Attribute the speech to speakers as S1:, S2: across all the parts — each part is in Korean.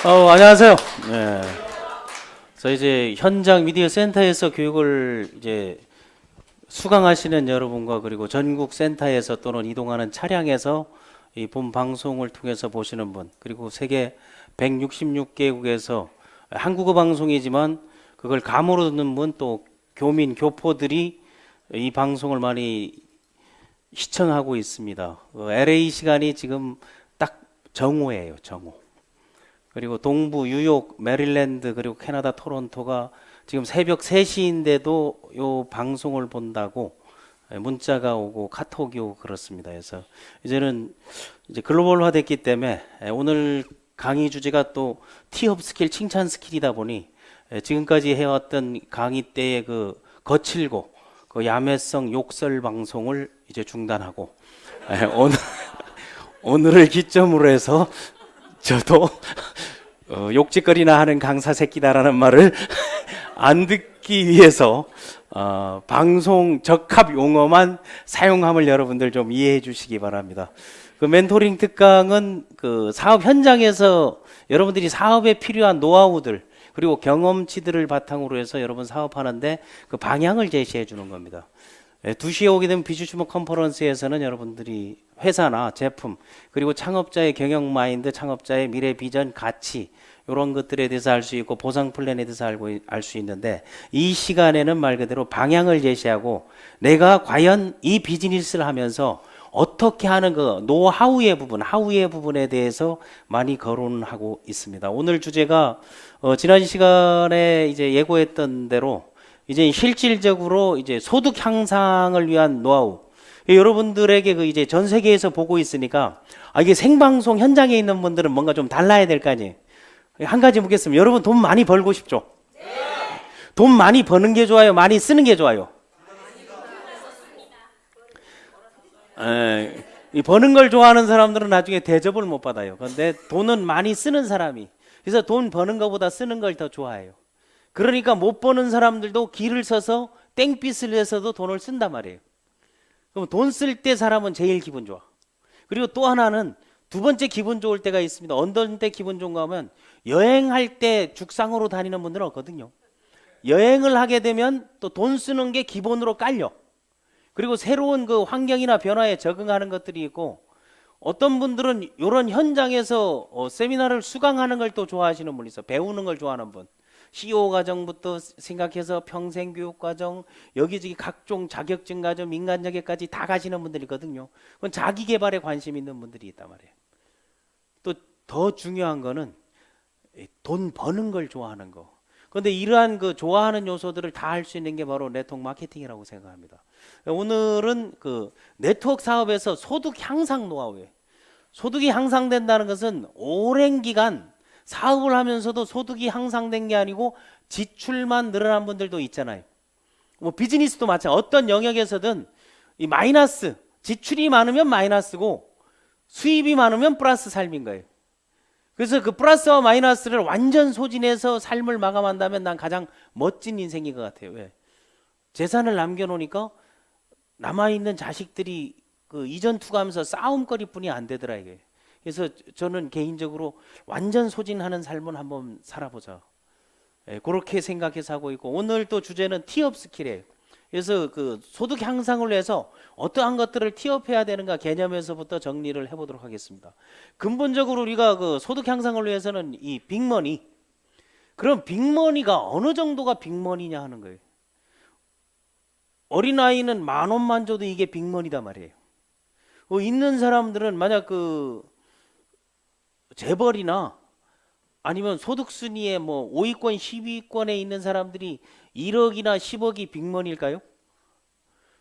S1: 안녕하세요. 네. 그래서 이제 현장 미디어 센터에서 교육을 이제 수강하시는 여러분과 그리고 전국 센터에서 또는 이동하는 차량에서 이 본 방송을 통해서 보시는 분, 그리고 세계 166개국에서 한국어 방송이지만 그걸 감으로 듣는 분, 또 교민, 교포들이 이 방송을 많이 시청하고 있습니다. LA 시간이 지금 딱 정오예요, 정오. 그리고 동부 뉴욕, 메릴랜드, 그리고 캐나다 토론토가 지금 새벽 3시인데도 요 방송을 본다고 문자가 오고 카톡이 오고 그렇습니다. 그래서 이제는 이제 글로벌화 됐기 때문에 오늘 강의 주제가 또 티업 스킬, 칭찬 스킬이다 보니 지금까지 해왔던 강의 때의 그 거칠고 그 야매성 욕설 방송을 이제 중단하고 오늘을 기점으로 해서 저도 욕짓거리나 하는 강사 새끼다라는 말을 안 듣기 위해서 방송 적합 용어만 사용함을 여러분들 좀 이해해 주시기 바랍니다. 그 멘토링 특강은 그 사업 현장에서 여러분들이 사업에 필요한 노하우들 그리고 경험치들을 바탕으로 해서 여러분 사업하는데 그 방향을 제시해 주는 겁니다. 2시에 오게 되면 비즈주머 컨퍼런스에서는 여러분들이 회사나 제품 그리고 창업자의 경영 마인드, 창업자의 미래 비전, 가치 이런 것들에 대해서 알 수 있고 보상 플랜에 대해서 알 수 있는데 이 시간에는 말 그대로 방향을 제시하고 내가 과연 이 비즈니스를 하면서 어떻게 하는 그 노하우의 부분, 하우의 부분에 대해서 많이 거론하고 있습니다. 오늘 주제가 지난 시간에 이제 예고했던 대로 이제 실질적으로 이제 소득 향상을 위한 노하우. 여러분들에게 그 이제 전 세계에서 보고 있으니까 이게 생방송 현장에 있는 분들은 뭔가 좀 달라야 될 거 아니에요. 한 가지 묻겠습니다. 여러분 돈 많이 벌고 싶죠? 네. 돈 많이 버는 게 좋아요? 많이 쓰는 게 좋아요? 이 버는 걸 좋아하는 사람들은 나중에 대접을 못 받아요. 그런데 돈은 많이 쓰는 사람이, 그래서 돈 버는 것보다 쓰는 걸 더 좋아해요. 그러니까 못 버는 사람들도 길을 서서 땡빛을 내서도 돈을 쓴단 말이에요. 그럼 돈 쓸 때 사람은 제일 기분 좋아. 그리고 또 하나는 두 번째 기분 좋을 때가 있습니다. 어떤 때 기분 좋은가 하면 여행할 때 죽상으로 다니는 분들은 없거든요. 여행을 하게 되면 또 돈 쓰는 게 기본으로 깔려. 그리고 새로운 그 환경이나 변화에 적응하는 것들이 있고, 어떤 분들은 이런 현장에서 세미나를 수강하는 걸 또 좋아하시는 분이 있어. 배우는 걸 좋아하는 분. CEO 과정부터 생각해서 평생 교육 과정, 여기저기 각종 자격증 과정, 민간 자격까지 다 가시는 분들이 있거든요. 그건 자기 개발에 관심 있는 분들이 있단 말이에요. 또 더 중요한 거는 돈 버는 걸 좋아하는 거. 그런데 이러한 그 좋아하는 요소들을 다 할 수 있는 게 바로 네트워크 마케팅이라고 생각합니다. 오늘은 그 네트워크 사업에서 소득 향상 노하우예요. 소득이 향상된다는 것은 오랜 기간 사업을 하면서도 소득이 향상된 게 아니고 지출만 늘어난 분들도 있잖아요. 뭐 비즈니스도 마찬가지. 어떤 영역에서든 이 마이너스, 지출이 많으면 마이너스고 수입이 많으면 플러스 삶인 거예요. 그래서 그 플러스와 마이너스를 완전 소진해서 삶을 마감한다면 난 가장 멋진 인생인 것 같아요. 왜? 재산을 남겨놓으니까 남아있는 자식들이 그 이전 투구하면서 싸움거리뿐이 안 되더라 이게. 그래서 저는 개인적으로 완전 소진하는 삶을 한번 살아보자. 그렇게 생각해서 하고 있고, 오늘 또 주제는 티업 스킬이에요. 그래서 그 소득 향상을 위해서 어떠한 것들을 티업해야 되는가 개념에서부터 정리를 해보도록 하겠습니다. 근본적으로 우리가 그 소득 향상을 위해서는 이 빅머니, 그럼 빅머니가 어느 정도가 빅머니냐 하는 거예요. 어린아이는 10,000원만 줘도 이게 빅머니다 말이에요. 있는 사람들은 만약 그 재벌이나 아니면 소득순위에 뭐 5위권, 10위권에 있는 사람들이 1억이나 10억이 빅머니일까요?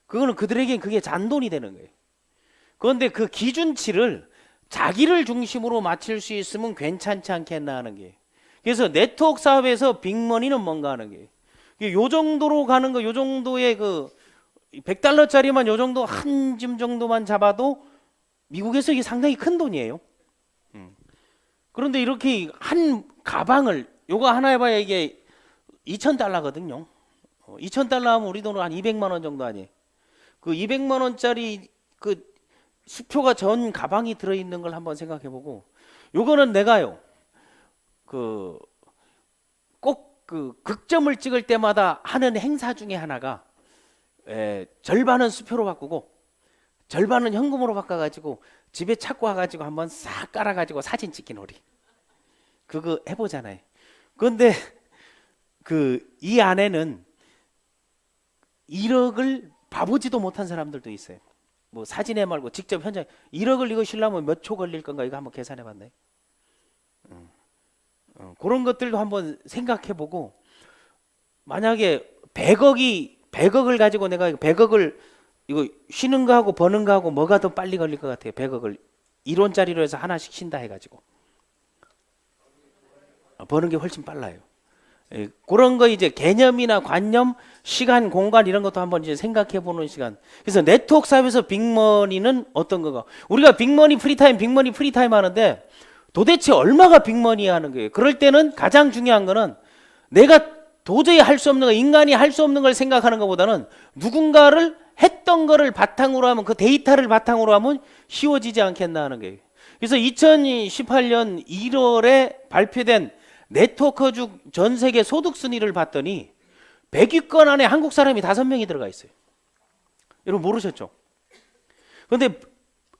S1: 그거는 그들에겐 그게 잔돈이 되는 거예요. 그런데 그 기준치를 자기를 중심으로 맞출 수 있으면 괜찮지 않겠나 하는 게. 그래서 네트워크 사업에서 빅머니는 뭔가 하는 게. 요 정도로 가는 거, 요 정도의 그 $100짜리만 요 정도 한 짐 정도만 잡아도 미국에서 이게 상당히 큰 돈이에요. 그런데 이렇게 한 가방을 요거 하나 해봐야 이게 $2,000거든요. 2,000달러 하면 우리 돈으로 한 200만 원 정도 아니에요. 그 200만 원짜리 그 수표가 전 가방이 들어있는 걸 한번 생각해보고, 요거는 내가요 그 꼭 그 극점을 찍을 때마다 하는 행사 중에 하나가 절반은 수표로 바꾸고 절반은 현금으로 바꿔가지고 집에 찾고 와가지고 한번 싹 깔아가지고 사진 찍기 놀이. 그거 해보잖아요. 그런데 그 이 안에는 1억을 봐보지도 못한 사람들도 있어요. 뭐 사진에 말고 직접 현장 1억을 이거 실려면 몇 초 걸릴 건가 이거 한번 계산해봤나요? 그런 것들도 한번 생각해보고 만약에 100억을 가지고 내가 100억을 이거 쉬는 거하고 버는 거하고 뭐가 더 빨리 걸릴 것 같아요? 100억을 1원짜리로 해서 하나씩 쉰다 해가지고 버는 게 훨씬 빨라요. 그런 거 이제 개념이나 관념, 시간, 공간 이런 것도 한번 이제 생각해 보는 시간. 그래서 네트워크 사업에서 빅머니는 어떤 거가? 우리가 빅머니 프리타임 하는데 도대체 얼마가 빅머니 하는 거예요? 그럴 때는 가장 중요한 거는 내가 도저히 할 수 없는 거, 인간이 할 수 없는 걸 생각하는 것보다는 누군가를 했던 거를 바탕으로 하면 그 데이터를 바탕으로 하면 쉬워지지 않겠나 하는 거예요. 그래서 2018년 1월에 발표된 네트워크주 전 세계 소득 순위를 봤더니 100위권 안에 한국 사람이 5명이 들어가 있어요. 여러분 모르셨죠? 그런데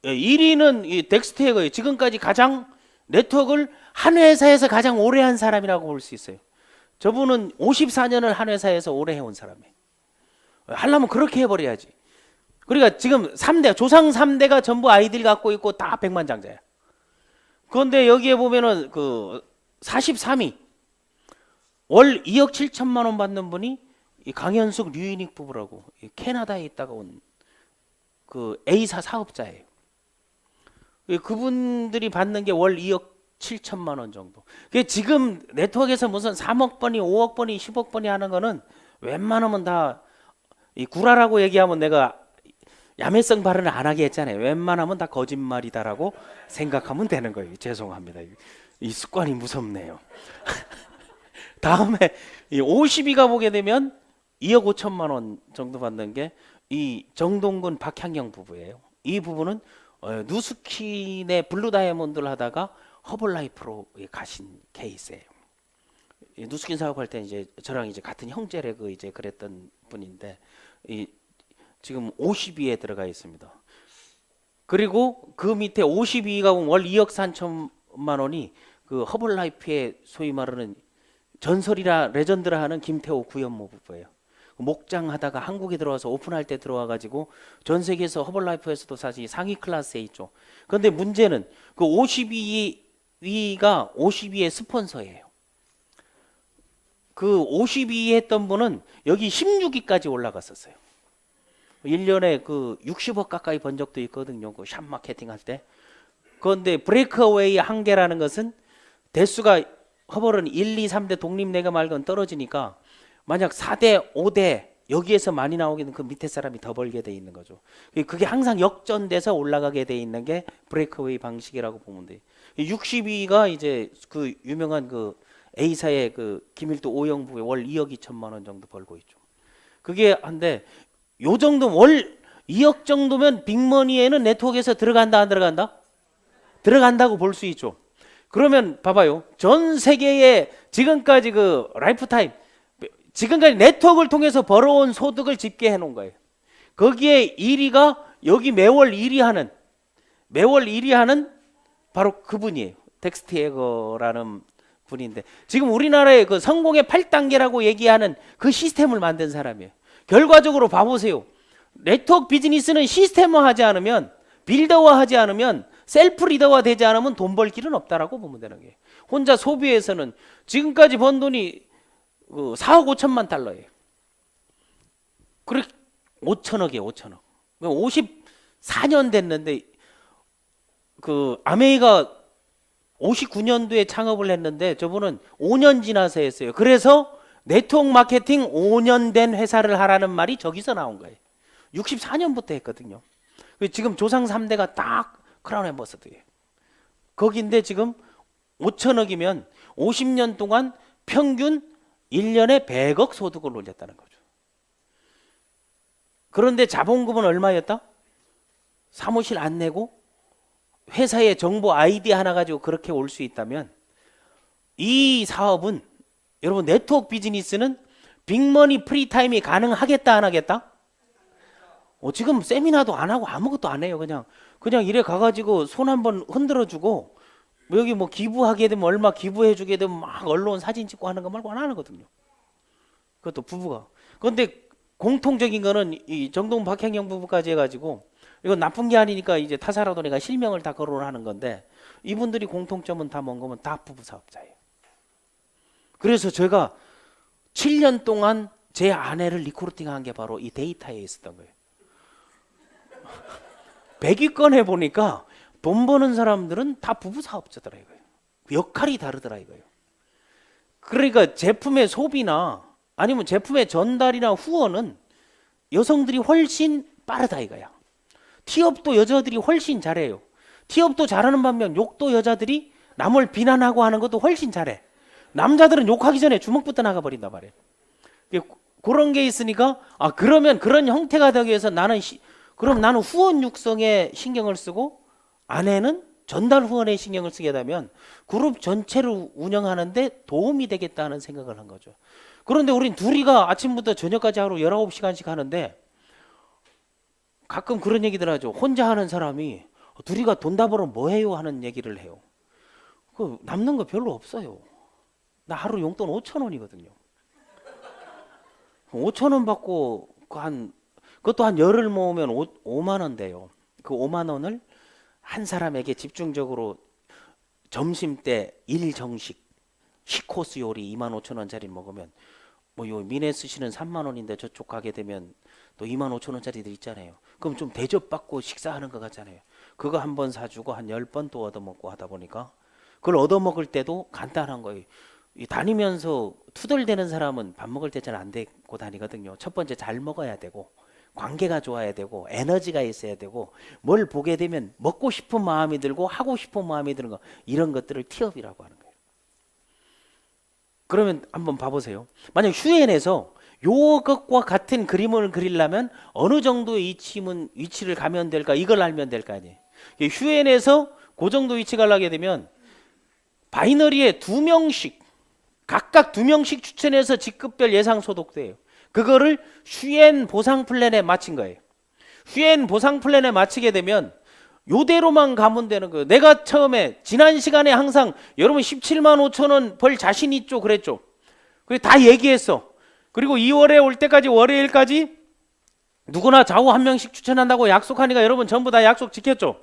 S1: 1위는 이 덱스트웨거예요. 지금까지 가장 네트워크를 한 회사에서 가장 오래 한 사람이라고 볼 수 있어요. 저분은 54년을 한 회사에서 오래 해온 사람이에요. 하려면 그렇게 해버려야지. 그러니까 지금 3대, 조상 3대가 전부 아이들 갖고 있고 다 백만장자야. 그런데 여기에 보면은 그 43위 월 2억 7천만 원 받는 분이 이 강현숙 류인익 부부라고 캐나다에 있다가 온 그 A사 사업자예요. 그분들이 받는 게 월 2억 7천만 원 정도. 지금 네트워크에서 무슨 3억 번이 5억 번이 10억 번이 하는 거는 웬만하면 다 이 구라라고 얘기하면 내가 야매성 발언을 안 하게 했잖아요. 웬만하면 다 거짓말이다라고 생각하면 되는 거예요. 죄송합니다. 이 습관이 무섭네요. 다음에 이 50위가 보게 되면 2억 5천만 원 정도 받는 게 이 정동근 박향경 부부예요. 이 부부는 누스킨의 블루 다이아몬드를 하다가 허벌라이프로 가신 케이스예요. 누스킨 사업할 때 이제 저랑 이제 같은 형제래고 이제 그랬던 분인데 지금 50위에 들어가 있습니다. 그리고 그 밑에 52위가 보면 월 2억 3천만 원이 그 허벌라이프의 소위 말하는 전설이라 레전드라 하는 김태호 구현모 부부예요. 목장하다가 한국에 들어와서 오픈할 때 들어와가지고 전 세계에서 허벌라이프에서도 사실 상위 클래스에 있죠. 그런데 문제는 그 52위가 52위의 스폰서예요. 그 52위 했던 분은 여기 16위까지 올라갔었어요. 1년에 그 60억 가까이 번 적도 있거든요. 그 샵 마케팅 할 때. 그런데 브레이크어웨이 한계라는 것은 대수가 허벌은 1, 2, 3대 독립내가 말건 떨어지니까 만약 4대, 5대 여기에서 많이 나오게 되면 그 밑에 사람이 더 벌게 돼 있는 거죠. 그게 항상 역전돼서 올라가게 돼 있는 게 브레이크어웨이 방식이라고 보면 돼요. 60위가 이제 그 유명한 그 A사의 그 김일도 오영부의 월 2억 2천만 원 정도 벌고 있죠. 그게 한데 요 정도 월 2억 정도면 빅머니에는 네트워크에서 들어간다 안 들어간다? 들어간다고 볼 수 있죠. 그러면 봐봐요. 전 세계에 지금까지 그 라이프타임 지금까지 네트워크를 통해서 벌어온 소득을 집계해 놓은 거예요. 거기에 1위가 여기 매월 1위 하는 바로 그분이에요. 덱스트웨거라는 분인데 지금 우리나라의 그 성공의 8단계라고 얘기하는 그 시스템을 만든 사람이에요. 결과적으로 봐보세요. 네트워크 비즈니스는 시스템화하지 않으면 빌더화하지 않으면 셀프 리더화 되지 않으면 돈 벌 길은 없다라고 보면 되는 거예요. 혼자 소비해서는 지금까지 번 돈이 4억 5천만 달러예요. 그래 5천억이에요. 5천억. 54년 됐는데 그 아메이가 59년도에 창업을 했는데 저분은 5년 지나서 했어요. 그래서 네트워크 마케팅 5년 된 회사를 하라는 말이 저기서 나온 거예요. 64년부터 했거든요. 지금 조상 3대가 딱 크라운 앰버서더예요. 거기인데 지금 5천억이면 50년 동안 평균 1년에 100억 소득을 올렸다는 거죠. 그런데 자본금은 얼마였다? 사무실 안 내고 회사의 정보 아이디 하나 가지고 그렇게 올 수 있다면 이 사업은 여러분 네트워크 비즈니스는 빅머니 프리타임이 가능하겠다 안 하겠다? 지금 세미나도 안 하고 아무것도 안 해요. 그냥 이래 가가지고 손 한번 흔들어주고 여기 뭐 기부하게 되면 얼마 기부해주게 되면 막 언론 사진 찍고 하는 거 말고 안 하거든요. 그것도 부부가. 그런데 공통적인 거는 이 정동 박향영 부부까지 해가지고 이건 나쁜 게 아니니까 이제 타사라도 내가 실명을 다 거론하는 건데 이분들이 공통점은 다 뭔 거면 다 부부 사업자예요. 그래서 제가 7년 동안 제 아내를 리크루팅한 게 바로 이 데이터에 있었던 거예요. 100위권 해보니까 돈 버는 사람들은 다 부부 사업자더라 이거예요. 역할이 다르더라 이거예요. 그러니까 제품의 소비나 아니면 제품의 전달이나 후원은 여성들이 훨씬 빠르다 이거야. 티업도 여자들이 훨씬 잘해요. 티업도 잘하는 반면 욕도 여자들이 남을 비난하고 하는 것도 훨씬 잘해. 남자들은 욕하기 전에 주먹부터 나가버린단 말이에요. 그런 게 있으니까 그러면 그런 형태가 되기 위해서 그럼 나는 후원 육성에 신경을 쓰고 아내는 전달 후원에 신경을 쓰게 되면 그룹 전체를 운영하는데 도움이 되겠다는 생각을 한 거죠. 그런데 우린 둘이가 아침부터 저녁까지 하루 19시간씩 하는데 가끔 그런 얘기들 하죠. 혼자 하는 사람이 둘이가 돈 다 벌어 뭐 해요 하는 얘기를 해요. 남는 거 별로 없어요. 나 하루 용돈 5,000원이거든요. 5,000원 받고 그것도 한 열을 모으면 5만 원 돼요. 그 5만 원을 한 사람에게 집중적으로 점심 때 1정식 식코스 요리 25,000원짜리 먹으면 요 미네 스시는 3만 원인데 저쪽 가게 되면 또 25,000원짜리들 있잖아요. 그럼 좀 대접받고 식사하는 것 같잖아요. 그거 한 번 사주고 한 10번 또 얻어먹고 하다 보니까 그걸 얻어먹을 때도 간단한 거예요. 다니면서 투덜대는 사람은 밥 먹을 때 잘 안 되고 다니거든요. 첫 번째 잘 먹어야 되고 관계가 좋아야 되고 에너지가 있어야 되고 뭘 보게 되면 먹고 싶은 마음이 들고 하고 싶은 마음이 드는 거 이런 것들을 티업이라고 하는 거예요. 그러면 한번 봐보세요. 만약 휴엔에서 요것과 같은 그림을 그리려면 어느 정도의 위치를 가면 될까 이걸 알면 될 거 아니에요. 휴엔에서 그 정도 위치 가려게 되면 바이너리에 2명씩 각각 2명씩 추천해서 직급별 예상 소득돼요. 그거를 휴엔 보상 플랜에 맞춘 거예요. 휴엔 보상 플랜에 맞추게 되면 요대로만 가면 되는 거예요. 내가 처음에 지난 시간에 항상 여러분 17만 5천 원 벌 자신 있죠 그랬죠. 그래 다 얘기했어. 그리고 2월에 올 때까지 월요일까지 누구나 좌우 한 명씩 추천한다고 약속하니까 여러분 전부 다 약속 지켰죠.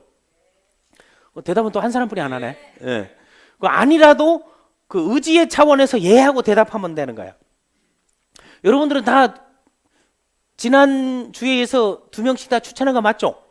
S1: 대답은 또 한 사람뿐이 안 하네. 예. 아니라도 그 의지의 차원에서 예하고 대답하면 되는 거야. 여러분들은 다 지난 주에서 2명씩 다 추천한 거 맞죠?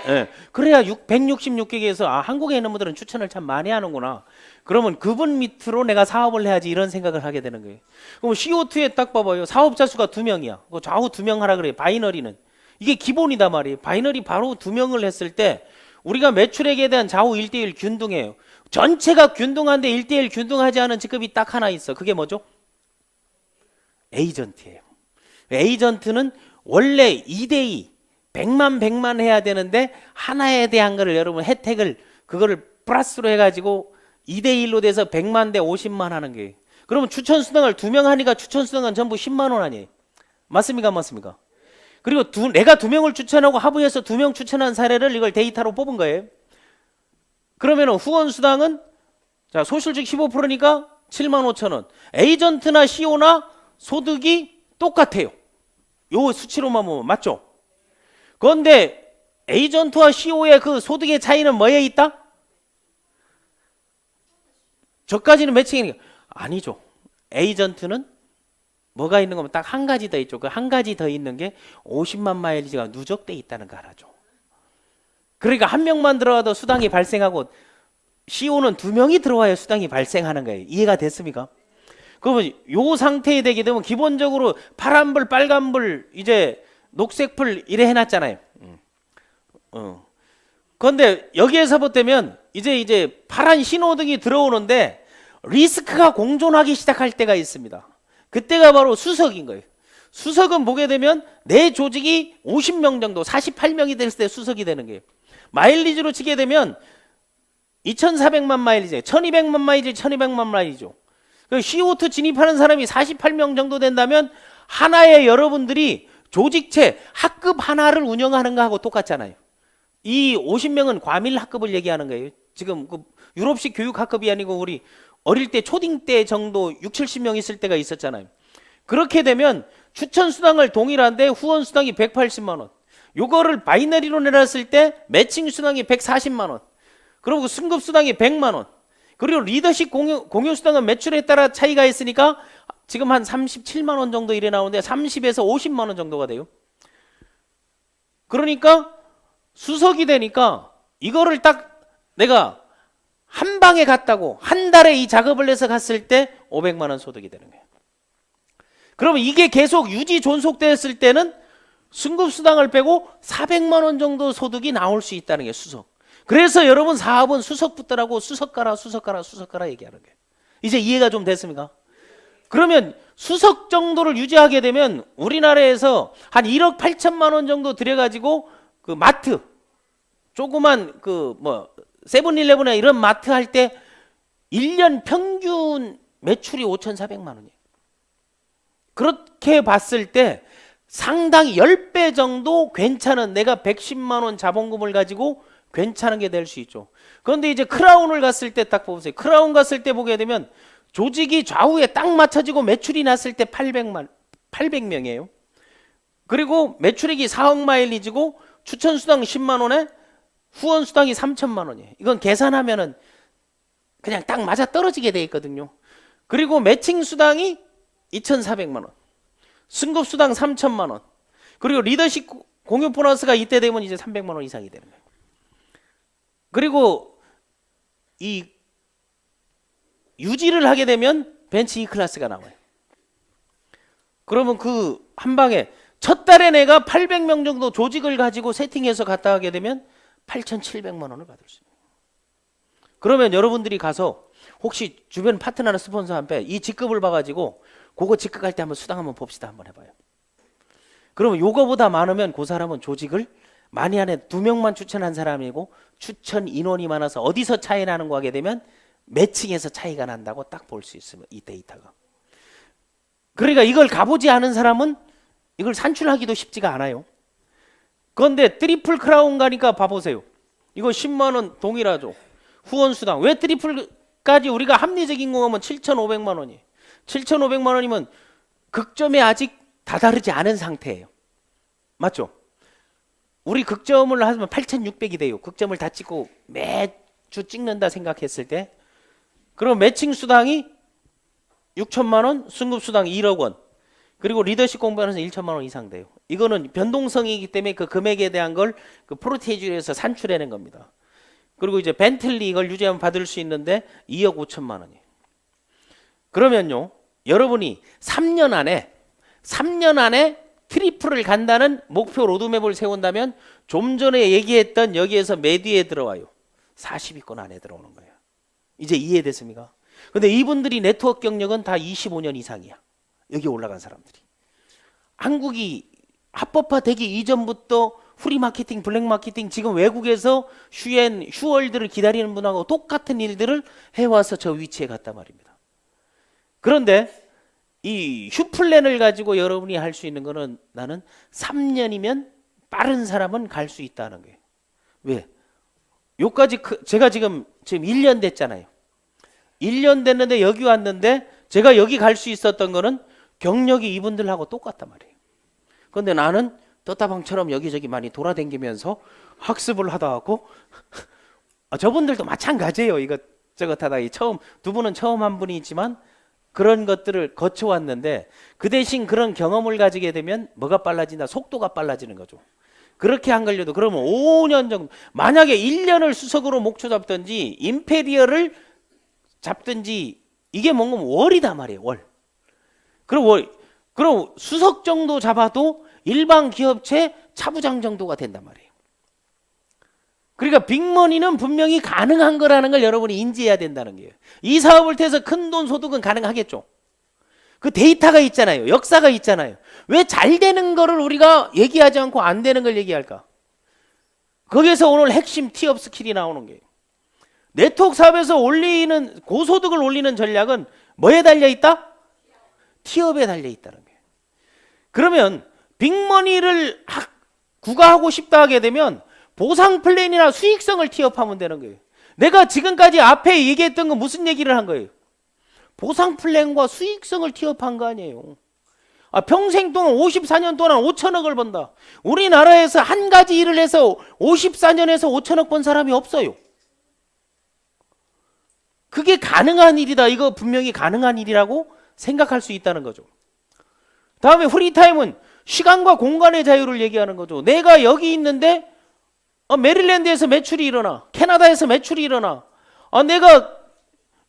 S1: 예. 그래야 166개에서 한국에 있는 분들은 추천을 참 많이 하는구나. 그러면 그분 밑으로 내가 사업을 해야지 이런 생각을 하게 되는 거예요. 그럼 CO2에 딱 봐봐요. 사업자 수가 2명이야. 좌우 2명 하라 그래요. 바이너리는. 이게 기본이다 말이에요. 바이너리 바로 2명을 했을 때 우리가 매출액에 대한 좌우 1대1 균등해요. 전체가 균등한데 1대1 균등하지 않은 직급이 딱 하나 있어. 그게 뭐죠? 에이전트예요. 에이전트는 원래 2대2 100만 해야 되는데 하나에 대한 거를 여러분 혜택을 그거를 플러스로 해가지고 2대1로 돼서 100만 대 50만 하는 거예요. 그러면 추천 수당을 2명 하니까 추천 수당은 전부 10만 원 아니에요. 맞습니까? 맞습니까? 그리고 내가 2명을 추천하고 합의해서 2명 추천한 사례를 이걸 데이터로 뽑은 거예요. 그러면 후원 수당은 자 소실적 15%니까 7만 5천 원. 에이전트나 CO나 소득이 똑같아요. 요 수치로만 보면 맞죠? 그런데 에이전트와 CO의 그 소득의 차이는 뭐에 있다? 저까지는 매칭이니까 아니죠. 에이전트는 뭐가 있는 거면 딱 한 가지 더 있죠. 그 한 가지 더 있는 게 50만 마일리지가 누적돼 있다는 거 알아죠. 그러니까 한 명만 들어가도 수당이 발생하고 CO는 2명이 들어와야 수당이 발생하는 거예요. 이해가 됐습니까? 그러면 요 상태에 되게 되면 기본적으로 파란불, 빨간불, 이제 녹색불 이래 해놨잖아요. 그런데 여기에서 보면 이제 파란 신호등이 들어오는데 리스크가 공존하기 시작할 때가 있습니다. 그때가 바로 수석인 거예요. 수석은 보게 되면 내 조직이 50명 정도, 48명이 됐을 때 수석이 되는 거예요. 마일리지로 치게 되면 2,400만 마일리지, 1,200만 마일리지, 1,200만 마일리지죠. CO2 진입하는 사람이 48명 정도 된다면 하나의 여러분들이 조직체 학급 하나를 운영하는 거하고 똑같잖아요. 이 50명은 과밀 학급을 얘기하는 거예요. 지금 그 유럽식 교육 학급이 아니고 우리 어릴 때 초딩 때 정도 6, 70명 있을 때가 있었잖아요. 그렇게 되면 추천 수당을 동일한데 후원 수당이 180만 원. 요거를 바이너리로 내놨을 때 매칭 수당이 140만 원. 그리고 승급 수당이 100만 원. 그리고 리더십 공유 수당은 매출에 따라 차이가 있으니까 지금 한 37만 원 정도 이래 나오는데 30에서 50만 원 정도가 돼요. 그러니까 수석이 되니까 이거를 딱 내가 한 방에 갔다고 한 달에 이 작업을 해서 갔을 때 500만 원 소득이 되는 거예요. 그러면 이게 계속 유지 존속됐을 때는 승급수당을 빼고 400만 원 정도 소득이 나올 수 있다는 게 수석. 그래서 여러분 사업은 수석붙더라고 수석가라 얘기하는 거예요. 이제 이해가 좀 됐습니까? 그러면 수석 정도를 유지하게 되면 우리나라에서 한 1억 8천만 원 정도 들여가지고 그 마트 조그만 그 뭐 세븐일레븐이나 이런 마트 할 때 1년 평균 매출이 5,400만 원이에요. 그렇게 봤을 때 상당히 10배 정도 괜찮은 내가 110만 원 자본금을 가지고 괜찮은 게 될 수 있죠. 그런데 이제 크라운을 갔을 때 딱 보세요. 크라운 갔을 때 보게 되면 조직이 좌우에 딱 맞춰지고 매출이 났을 때 800명이에요. 그리고 매출액이 4억 마일리지고 추천 수당 10만 원에 후원 수당이 3천만 원이에요. 이건 계산하면은 그냥 딱 맞아 떨어지게 돼 있거든요. 그리고 매칭 수당이 2,400만 원. 승급 수당 3천만 원. 그리고 리더십 공유 보너스가 이때 되면 이제 300만 원 이상이 되는 거예요. 그리고 이 유지를 하게 되면 벤치 E 클래스가 나와요. 그러면 그 한 방에 첫 달에 내가 800명 정도 조직을 가지고 세팅해서 갔다 하게 되면 8,700만 원을 받을 수 있어요. 그러면 여러분들이 가서 혹시 주변 파트너나 스폰서한테 이 직급을 봐가지고 그거 직급할 때 한번 수당 한번 봅시다. 한번 해봐요. 그러면 요거보다 많으면 그 사람은 조직을 많이 안에 2명만 추천한 사람이고 추천 인원이 많아서 어디서 차이 나는 거 하게 되면 매칭에서 차이가 난다고 딱 볼 수 있으면 이 데이터가. 그러니까 이걸 가보지 않은 사람은 이걸 산출하기도 쉽지가 않아요. 그런데 트리플 크라운 가니까 봐보세요. 이거 10만 원 동일하죠. 후원 수당. 왜 트리플까지 우리가 합리적인 거 하면 7,500만 원이에요. 7,500만 원이면 극점에 아직 다다르지 않은 상태예요. 맞죠? 우리 극점을 하면 8,600이 돼요. 극점을 다 찍고 매주 찍는다 생각했을 때. 그럼 매칭 수당이 6천만 원, 승급 수당 1억 원. 그리고 리더십 공부하면서 1천만 원 이상 돼요. 이거는 변동성이기 때문에 그 금액에 대한 걸 그 프로테이지에서 산출해낸 겁니다. 그리고 이제 벤틀리 이걸 유지하면 받을 수 있는데 2억 5천만 원이에요. 그러면요, 여러분이 3년 안에 트리플을 간다는 목표 로드맵을 세운다면 좀 전에 얘기했던 여기에서 몇 위에 들어와요? 40위권 안에 들어오는 거예요. 이제 이해됐습니까? 근데 이분들이 네트워크 경력은 다 25년 이상이야. 여기 올라간 사람들이. 한국이 합법화되기 이전부터 프리마케팅, 블랙마케팅 지금 외국에서 슈월드를 기다리는 분하고 똑같은 일들을 해와서 저 위치에 갔단 말입니다. 그런데 이 휴플랜을 가지고 여러분이 할 수 있는 거는 나는 3년이면 빠른 사람은 갈 수 있다는 거예요. 왜? 요까지 제가 지금 1년 됐잖아요. 1년 됐는데 여기 왔는데 제가 여기 갈 수 있었던 거는 경력이 이분들하고 똑같단 말이에요. 그런데 나는 떴다방처럼 여기저기 많이 돌아다니면서 학습을 하다 하고 저분들도 마찬가지예요. 이것저것 하다 처음 두 분은 처음 한 분이 있지만 그런 것들을 거쳐왔는데 그 대신 그런 경험을 가지게 되면 뭐가 빨라진다? 속도가 빨라지는 거죠. 그렇게 안 걸려도 그러면 5년 정도 만약에 1년을 수석으로 목표 잡든지 임페리얼을 잡든지 이게 뭔가 월이다 말이에요. 월. 그럼 수석 정도 잡아도 일반 기업체 차부장 정도가 된단 말이에요. 그러니까 빅머니는 분명히 가능한 거라는 걸 여러분이 인지해야 된다는 거예요. 이 사업을 통해서 큰 돈 소득은 가능하겠죠. 그 데이터가 있잖아요. 역사가 있잖아요. 왜 잘 되는 거를 우리가 얘기하지 않고 안 되는 걸 얘기할까? 거기에서 오늘 핵심 티업 스킬이 나오는 거예요. 네트워크 사업에서 올리는 고소득을 올리는 전략은 뭐에 달려 있다? 티업에 달려 있다는 거예요. 그러면 빅머니를 구가하고 싶다 하게 되면 보상 플랜이나 수익성을 티업하면 되는 거예요. 내가 지금까지 앞에 얘기했던 건 무슨 얘기를 한 거예요? 보상 플랜과 수익성을 티업한 거 아니에요. 평생 동안 54년 동안 5천억을 번다. 우리나라에서 한 가지 일을 해서 54년에서 5천억 번 사람이 없어요. 그게 가능한 일이다. 이거 분명히 가능한 일이라고 생각할 수 있다는 거죠. 다음에 프리타임은 시간과 공간의 자유를 얘기하는 거죠. 내가 여기 있는데 메릴랜드에서 매출이 일어나, 캐나다에서 매출이 일어나, 내가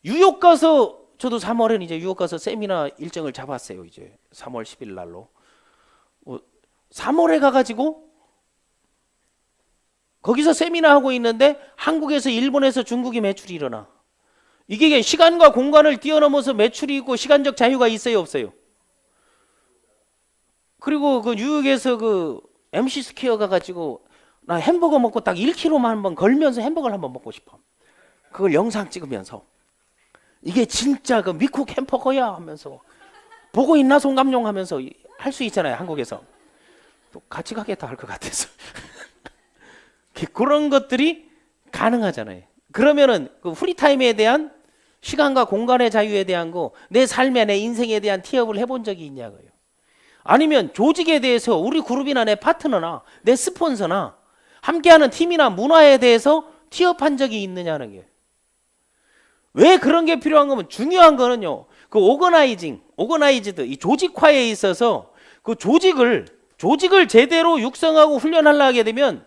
S1: 뉴욕 가서, 저도 3월에는 이제 뉴욕 가서 세미나 일정을 잡았어요. 이제 3월 10일 날로 3월에 가가지고 거기서 세미나 하고 있는데 한국에서 일본에서 중국이 매출이 일어나. 이게 시간과 공간을 뛰어넘어서 매출이 있고 시간적 자유가 있어요, 없어요? 그리고 그 뉴욕에서 그 MC 스퀘어 가가지고 나 햄버거 먹고 딱 1km만 한번 걸면서 햄버거를 한번 먹고 싶어. 그걸 영상 찍으면서 이게 진짜 그 미국 햄버거야 하면서 보고 있나 송감용 하면서 할 수 있잖아요, 한국에서. 또 같이 가겠다 할 것 같아서. 그런 것들이 가능하잖아요. 그러면은 그 프리타임에 대한 시간과 공간의 자유에 대한 거, 내 삶에, 내 인생에 대한 티업을 해본 적이 있냐고요. 아니면 조직에 대해서 우리 그룹이나 내 파트너나 내 스폰서나 함께하는 팀이나 문화에 대해서 티업한 적이 있느냐는 게. 왜 그런 게 필요한 거면 중요한 거는요. 그 오거나이즈드 이 조직화에 있어서 그 조직을 제대로 육성하고 훈련하려 하게 되면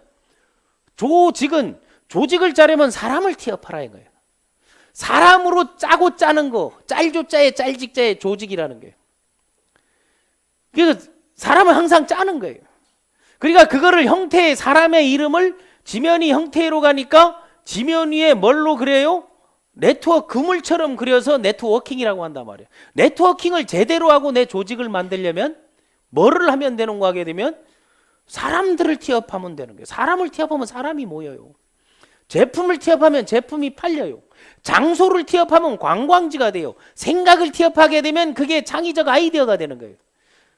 S1: 조직을 짜려면 사람을 티업하라는 거예요. 사람으로 짜고 짜는 거, 짤조짜의 짤직자의 조직이라는 거예요. 그래서 사람은 항상 짜는 거예요. 그러니까 그거를 형태의 사람의 이름을 지면이 형태로 가니까 지면 위에 뭘로 그래요? 네트워크 그물처럼 그려서 네트워킹이라고 한단 말이에요. 네트워킹을 제대로 하고 내 조직을 만들려면 뭐를 하면 되는 거 하게 되면 사람들을 티업하면 되는 거예요. 사람을 티업하면 사람이 모여요. 제품을 티업하면 제품이 팔려요. 장소를 티업하면 관광지가 돼요. 생각을 티업하게 되면 그게 창의적 아이디어가 되는 거예요.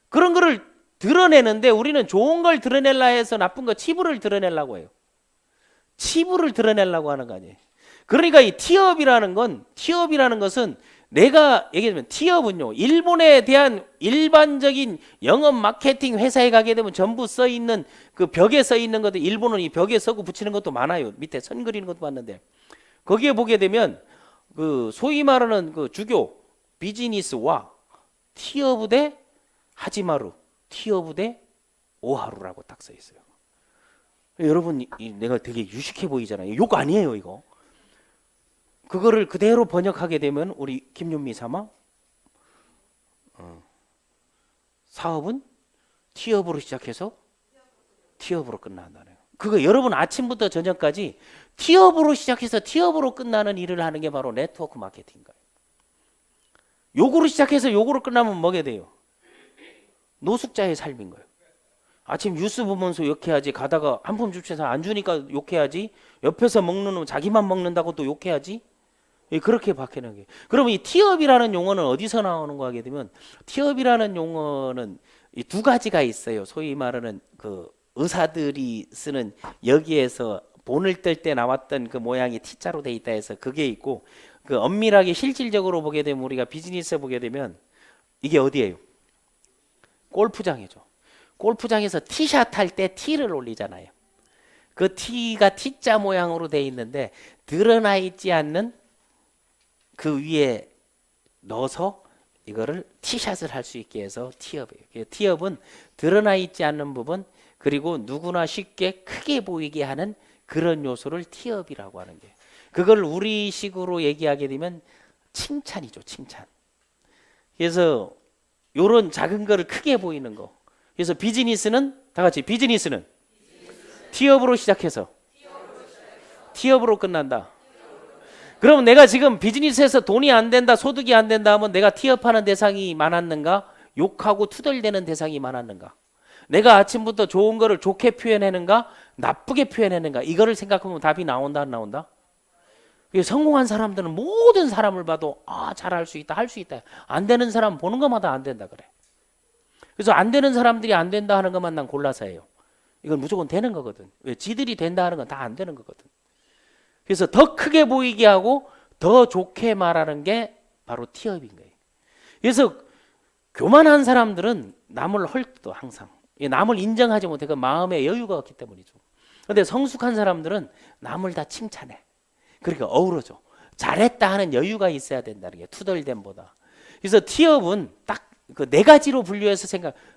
S1: 그런 거를 드러내는데 우리는 좋은 걸 드러내려 해서 나쁜 거 치부를 드러내려고 해요. 치부를 드러내려고 하는 거 아니에요. 그러니까 이 티업이라는 것은 내가 얘기하면 티업은요, 일본에 대한 일반적인 영업 마케팅 회사에 가게 되면 전부 써 있는 그 벽에 써 있는 것들, 일본은 이 벽에 써고 붙이는 것도 많아요. 밑에 선 그리는 것도 많은데 거기에 보게 되면 그 소위 말하는 그 주교 비즈니스와 티어브 대 하지마루, 티어브 대 오하루라고 딱 써 있어요. 여러분, 내가 되게 유식해 보이잖아요. 욕 아니에요, 이거. 그거를 그대로 번역하게 되면 우리 김윤미 사마 사업은 티업으로 시작해서 티업으로 끝난다네요. 그거 여러분 아침부터 저녁까지 티업으로 시작해서 티업으로 끝나는 일을 하는 게 바로 네트워크 마케팅인가요? 요거로 시작해서 요거로 끝나면 뭐게 돼요? 노숙자의 삶인 거예요. 아침 뉴스 보면서 욕해야지, 가다가 한품 줍쳐서 안 주니까 욕해야지, 옆에서 먹는 놈 자기만 먹는다고 또 욕해야지. 그렇게 바뀌는 게. 그러면 이 티업이라는 용어는 어디서 나오는 거 하게 되면 티업이라는 용어는 이 두 가지가 있어요. 소위 말하는 그 의사들이 쓰는 여기에서 본을 뜰 때 나왔던 그 모양이 T자로 돼 있다 해서 그게 있고, 그 엄밀하게 실질적으로 보게 되면 우리가 비즈니스 보게 되면 이게 어디예요? 골프장이죠. 골프장에서 티샷 할 때 티를 올리잖아요. 그 티가 T자 모양으로 돼 있는데 드러나 있지 않는 그 위에 넣어서 이거를 티샷을 할 수 있게 해서 티업이에요. 티업은 드러나 있지 않는 부분, 그리고 누구나 쉽게 크게 보이게 하는 그런 요소를 티업이라고 하는 게, 그걸 우리식으로 얘기하게 되면 칭찬이죠, 칭찬. 그래서 요런 작은 거를 크게 보이는 거. 그래서 비즈니스는 다 같이 비즈니스는 티업으로 시작해서 티업으로 끝난다. 그럼 내가 지금 비즈니스에서 돈이 안 된다, 소득이 안 된다 하면 내가 티업하는 대상이 많았는가? 욕하고 투덜대는 대상이 많았는가? 내가 아침부터 좋은 거를 좋게 표현하는가? 나쁘게 표현하는가? 이거를 생각하면 답이 나온다, 안 나온다? 성공한 사람들은 모든 사람을 봐도 잘할 수 있다, 할 수 있다. 안 되는 사람 보는 것마다 안 된다 그래. 그래서 안 되는 사람들이 안 된다 하는 것만 난 골라서 해요. 이건 무조건 되는 거거든. 왜? 지들이 된다 하는 건 다 안 되는 거거든. 그래서 더 크게 보이게 하고 더 좋게 말하는 게 바로 티업인 거예요. 그래서 교만한 사람들은 남을 헐뜯어 항상. 남을 인정하지 못해. 그 마음에 여유가 없기 때문이죠. 그런데 성숙한 사람들은 남을 다 칭찬해. 그러니까 어우러져. 잘했다 하는 여유가 있어야 된다는 게 투덜댐보다. 그래서 티업은 딱 그 네 가지로 분류해서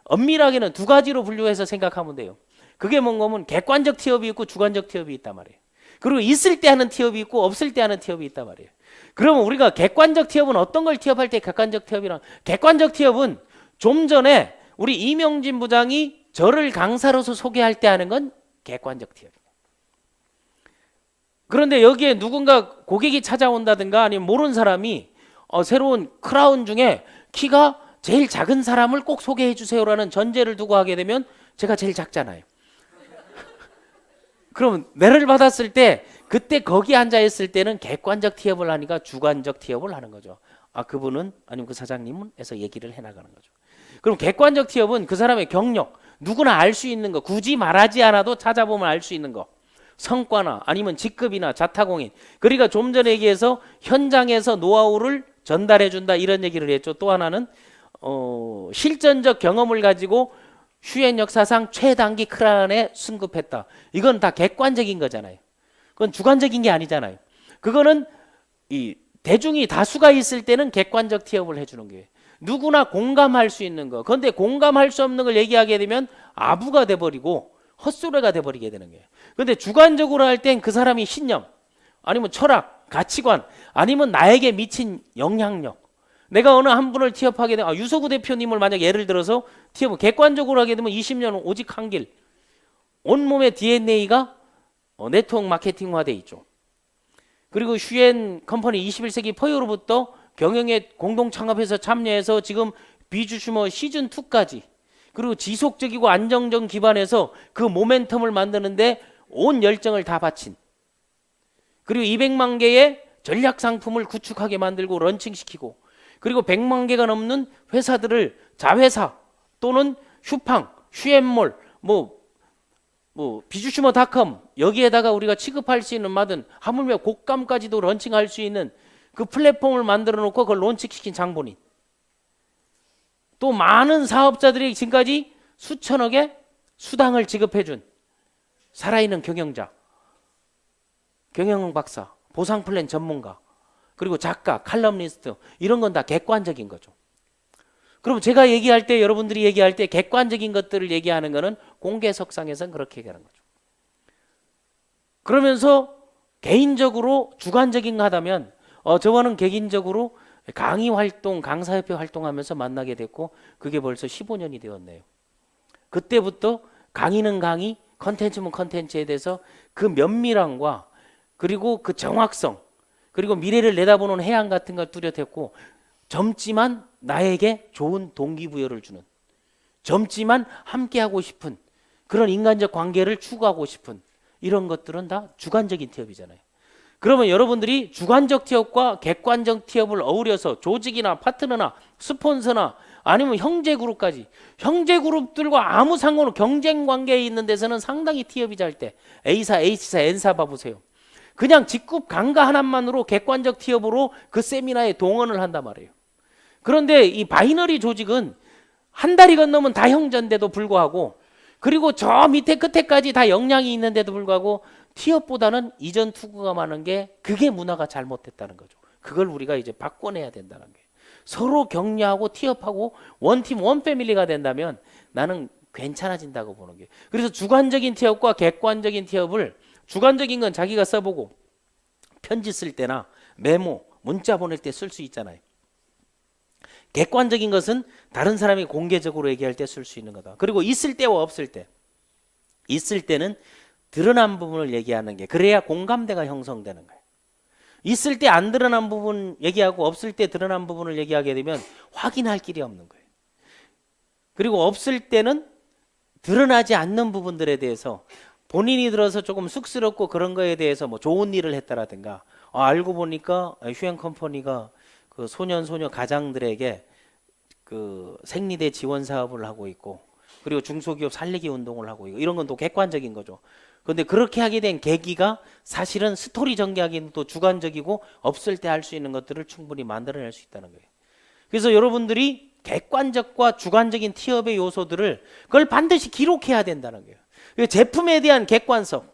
S1: 엄밀하게는 두 가지로 분류해서 생각하면 돼요. 그게 뭔가면 객관적 티업이 있고 주관적 티업이 있단 말이에요. 그리고 있을 때 하는 티업이 있고 없을 때 하는 티업이 있단 말이에요. 그러면 우리가 객관적 티업은 어떤 걸 티업할 때 객관적 티업이랑, 객관적 티업은 좀 전에 우리 이명진 부장이 저를 강사로서 소개할 때 하는 건 객관적 티업이에요. 그런데 여기에 누군가 고객이 찾아온다든가 아니면 모르는 사람이 새로운 크라운 중에 키가 제일 작은 사람을 꼭 소개해 주세요라는 전제를 두고 하게 되면 제가 제일 작잖아요. 그럼 내를 받았을 때 그때 거기 앉아 있을 때는 객관적 티업을 하니까 주관적 티업을 하는 거죠. 그분은 아니면 그 사장님은 해서 얘기를 해나가는 거죠. 그럼 객관적 티업은 그 사람의 경력, 누구나 알 수 있는 거, 굳이 말하지 않아도 찾아보면 알 수 있는 거, 성과나 아니면 직급이나 자타공인. 그러니까 좀 전에 얘기해서 현장에서 노하우를 전달해 준다 이런 얘기를 했죠. 또 하나는 실전적 경험을 가지고 휴엔 역사상 최단기 크라운에 승급했다. 이건 다 객관적인 거잖아요. 그건 주관적인 게 아니잖아요. 그거는 이 대중이 다수가 있을 때는 객관적 티업을 해주는 거예요. 누구나 공감할 수 있는 거. 그런데 공감할 수 없는 걸 얘기하게 되면 아부가 돼버리고 헛소리가 돼버리게 되는 거예요. 그런데 주관적으로 할 땐 그 사람이 신념 아니면 철학, 가치관 아니면 나에게 미친 영향력. 내가 어느 한 분을 티업하게 되면 유서구 대표님을 만약 예를 들어서 티업을 객관적으로 하게 되면 20년 오직 한 길. 온몸의 DNA가 네트워크 마케팅화돼 있죠. 그리고 휴엔 컴퍼니 21세기 포유로부터 경영에 공동 창업해서 참여해서 지금 비주슈머 시즌2까지 그리고 지속적이고 안정적 기반에서 그 모멘텀을 만드는데 온 열정을 다 바친, 그리고 200만 개의 전략 상품을 구축하게 만들고 런칭시키고, 그리고 100만 개가 넘는 회사들을 자회사 또는 휴팡, 휴엔몰, 비주슈머닷컴 여기에다가 우리가 취급할 수 있는 많은 하물며 곡감까지도 런칭할 수 있는 그 플랫폼을 만들어 놓고 그걸 론칭시킨 장본인. 또 많은 사업자들이 지금까지 수천억의 수당을 지급해준 살아있는 경영자, 경영 박사, 보상 플랜 전문가, 그리고 작가, 칼럼니스트, 이런 건 다 객관적인 거죠. 그럼 제가 얘기할 때, 여러분들이 얘기할 때 객관적인 것들을 얘기하는 거는 공개석상에서는 그렇게 얘기하는 거죠. 그러면서 개인적으로 주관적인 거 하다면 저와는 개인적으로 강의 활동, 강사협회 활동하면서 만나게 됐고 그게 벌써 15년이 되었네요. 그때부터 강의는 강의, 컨텐츠는 컨텐츠에 대해서 그 면밀함과 그리고 그 정확성, 그리고 미래를 내다보는 해안 같은 걸 뚜렷했고, 젊지만 나에게 좋은 동기부여를 주는, 젊지만 함께하고 싶은 그런 인간적 관계를 추구하고 싶은 이런 것들은 다 주관적인 티업이잖아요. 그러면 여러분들이 주관적 티업과 객관적 티업을 어우려서 조직이나 파트너나 스폰서나 아니면 형제그룹까지, 형제그룹들과 아무 상관없는 경쟁관계에 있는 데서는 상당히 티업이 잘 때 A사, H사, N사 봐보세요. 그냥 직급 강가 하나만으로 객관적 티업으로 그 세미나에 동원을 한단 말이에요. 그런데 이 바이너리 조직은 한 다리 건너면 다 형제인데도 불구하고, 그리고 저 밑에 끝에까지 다 역량이 있는데도 불구하고 티업보다는 이전 투구가 많은 게, 그게 문화가 잘못됐다는 거죠. 그걸 우리가 이제 바꿔내야 된다는 거예요. 서로 격려하고 티업하고 원팀 원패밀리가 된다면 나는 괜찮아진다고 보는 게. 그래서 주관적인 티업과 객관적인 티업을, 주관적인 건 자기가 써보고 편지 쓸 때나 메모, 문자 보낼 때 쓸 수 있잖아요. 객관적인 것은 다른 사람이 공개적으로 얘기할 때 쓸 수 있는 거다. 그리고 있을 때와 없을 때, 있을 때는 드러난 부분을 얘기하는 게, 그래야 공감대가 형성되는 거예요. 있을 때 안 드러난 부분 얘기하고 없을 때 드러난 부분을 얘기하게 되면 확인할 길이 없는 거예요. 그리고 없을 때는 드러나지 않는 부분들에 대해서 본인이 들어서 조금 쑥스럽고 그런 거에 대해서 뭐 좋은 일을 했다라든가 알고 보니까 휴행 컴퍼니가 그 소년 가장들에게 그 생리대 지원 사업을 하고 있고, 그리고 중소기업 살리기 운동을 하고 있고, 이런 건 또 객관적인 거죠. 그런데 그렇게 하게 된 계기가 사실은 스토리 전개하기는 또 주관적이고 없을 때 할 수 있는 것들을 충분히 만들어낼 수 있다는 거예요. 그래서 여러분들이 객관적과 주관적인 티업의 요소들을 그걸 반드시 기록해야 된다는 거예요. 제품에 대한 객관성,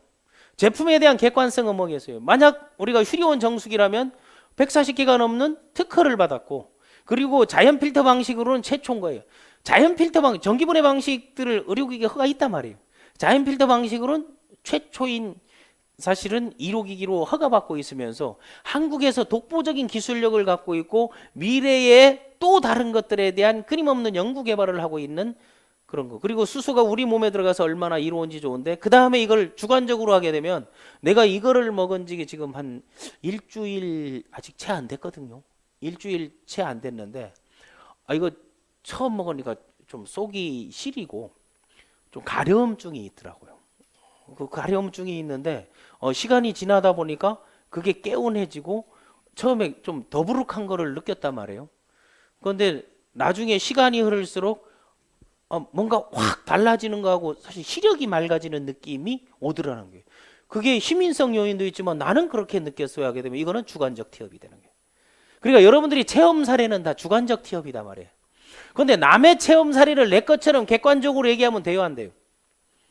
S1: 제품에 대한 객관성은 뭐겠어요? 만약 우리가 휴리온 정수기라면 140개가 넘는 특허를 받았고, 그리고 자연 필터 방식으로는 최초인 거예요. 자연 필터 방식, 전기분해 방식들을 의료기기 허가 있단 말이에요. 자연 필터 방식으로는 최초인 사실은 1호기기로 허가받고 있으면서 한국에서 독보적인 기술력을 갖고 있고 미래에 또 다른 것들에 대한 끊임없는 연구 개발을 하고 있는 그런 거. 그리고 수소가 우리 몸에 들어가서 얼마나 이로운지 좋은데, 그 다음에 이걸 주관적으로 하게 되면 내가 이거를 먹은 지 지금 한 일주일 아직 채 안 됐거든요. 일주일 채 안 됐는데 이거 처음 먹으니까 좀 속이 시리고 좀 가려움증이 있더라고요. 그 가려움증이 있는데 시간이 지나다 보니까 그게 개운해지고 처음에 좀 더부룩한 거를 느꼈단 말이에요. 그런데 나중에 시간이 흐를수록 뭔가 확 달라지는 거하고 사실 시력이 맑아지는 느낌이 오더라는 거예요. 그게 시민성 요인도 있지만 나는 그렇게 느꼈어야 하게 되면 이거는 주관적 티업이 되는 거예요. 그러니까 여러분들이 체험 사례는 다 주관적 티업이다 말이에요. 그런데 남의 체험 사례를 내 것처럼 객관적으로 얘기하면 돼요, 안 돼요?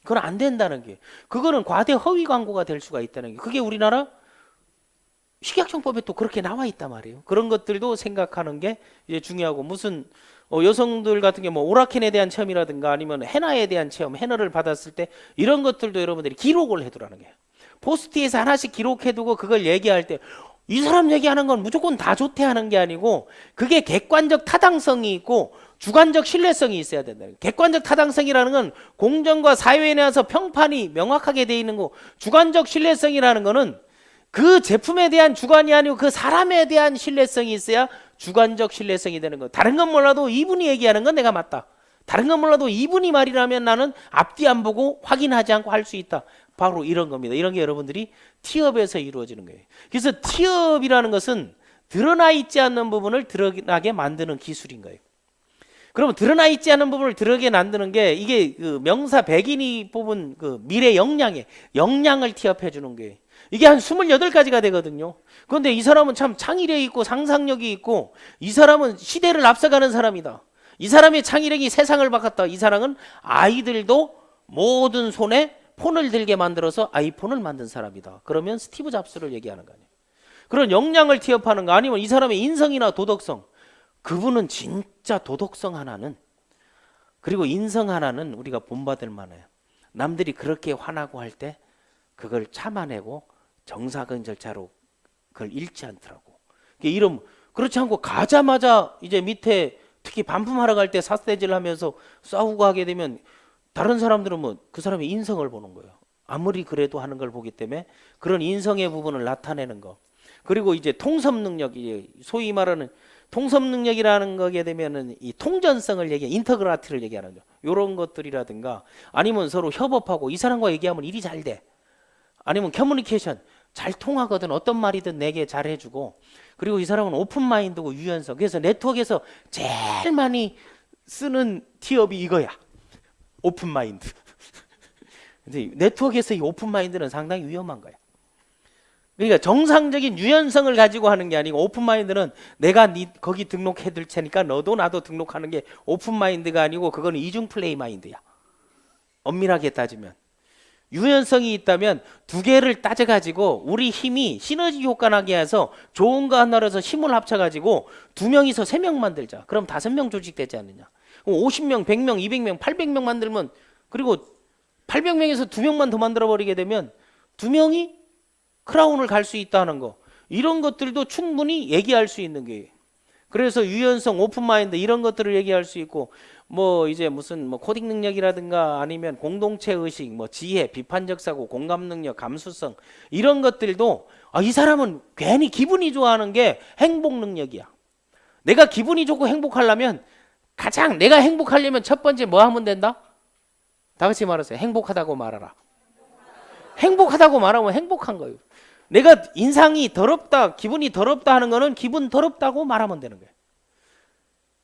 S1: 그건 안 된다는 게, 그거는 과대 허위 광고가 될 수가 있다는 게, 그게 우리나라 식약청법에 또 그렇게 나와 있단 말이에요. 그런 것들도 생각하는 게 이제 중요하고, 무슨 여성들 같은 게 뭐 오라킨에 대한 체험이라든가 아니면 헤나에 대한 체험, 헤나를 받았을 때 이런 것들도 여러분들이 기록을 해두라는 거예요. 포스트잇에 하나씩 기록해두고 그걸 얘기할 때 이 사람 얘기하는 건 무조건 다 좋대 하는 게 아니고, 그게 객관적 타당성이 있고 주관적 신뢰성이 있어야 된다. 객관적 타당성이라는 건 공정과 사회에 대해서 평판이 명확하게 돼 있는 거, 주관적 신뢰성이라는 거는 그 제품에 대한 주관이 아니고 그 사람에 대한 신뢰성이 있어야 주관적 신뢰성이 되는 거. 다른 건 몰라도 이분이 얘기하는 건 내가 맞다. 다른 건 몰라도 이분이 말이라면 나는 앞뒤 안 보고 확인하지 않고 할 수 있다. 바로 이런 겁니다. 이런 게 여러분들이 티업에서 이루어지는 거예요. 그래서 티업이라는 것은 드러나 있지 않는 부분을 드러나게 만드는 기술인 거예요. 그러면 드러나 있지 않은 부분을 드러나게 만드는 게, 이게 그 명사 백인이 뽑은 그 미래 역량을 티업해 주는 거예요. 이게 한 28가지가 되거든요. 그런데 이 사람은 참 창의력이 있고 상상력이 있고, 이 사람은 시대를 앞서가는 사람이다. 이 사람의 창의력이 세상을 바꿨다. 이 사람은 아이들도 모든 손에 폰을 들게 만들어서 아이폰을 만든 사람이다. 그러면 스티브 잡스를 얘기하는 거 아니에요. 그런 역량을 티업하는 거, 아니면 이 사람의 인성이나 도덕성, 그분은 진짜 도덕성 하나는, 그리고 인성 하나는 우리가 본받을 만해요. 남들이 그렇게 화나고 할 때 그걸 참아내고 정상적인 절차로 그걸 잃지 않더라고. 이런, 그렇지 않고 가자마자 이제 밑에 특히 반품하러 갈 때 삿대질 하면서 싸우고 하게 되면 다른 사람들은 뭐 그 사람의 인성을 보는 거예요. 아무리 그래도 하는 걸 보기 때문에 그런 인성의 부분을 나타내는 거. 그리고 이제 통섭 능력이, 소위 말하는 통섭 능력이라는 거게 되면은 이 통전성을 인터그라티를 얘기하는 거죠. 이런 것들이라든가, 아니면 서로 협업하고 이 사람과 얘기하면 일이 잘 돼. 아니면 커뮤니케이션 잘 통하거든. 어떤 말이든 내게 잘 해주고. 그리고 이 사람은 오픈 마인드고 유연성. 그래서 네트워크에서 제일 많이 쓰는 티업이 이거야. 오픈 마인드. 근데 네트워크에서 이 오픈 마인드는 상당히 위험한 거야. 그러니까 정상적인 유연성을 가지고 하는 게 아니고, 오픈 마인드는 내가 거기 등록해 둘 테니까 너도 나도 등록하는 게 오픈 마인드가 아니고, 그거는 이중 플레이 마인드야. 엄밀하게 따지면. 유연성이 있다면 두 개를 따져가지고 우리 힘이 시너지 효과 나게 해서 좋은 거 하나로 해서 힘을 합쳐가지고 2명이서 3명 만들자. 그럼 5명 조직되지 않느냐. 50명, 100명, 200명, 800명 만들면, 그리고 800명에서 2명만 더 만들어버리게 되면 2명이 크라운을 갈 수 있다는 거. 이런 것들도 충분히 얘기할 수 있는 게. 그래서 유연성, 오픈마인드 이런 것들을 얘기할 수 있고, 뭐 이제 무슨 뭐 코딩 능력이라든가 아니면 공동체 의식, 뭐 지혜, 비판적 사고, 공감 능력, 감수성, 이런 것들도 이 사람은 괜히 기분이 좋아하는 게 행복 능력이야. 내가 기분이 좋고 행복하려면, 가장 내가 행복하려면 첫 번째 뭐 하면 된다? 다 같이 말하세요. 행복하다고 말하라. 행복하다고 말하면 행복한 거예요. 내가 인상이 더럽다, 기분이 더럽다 하는 거는 기분 더럽다고 말하면 되는 거예요.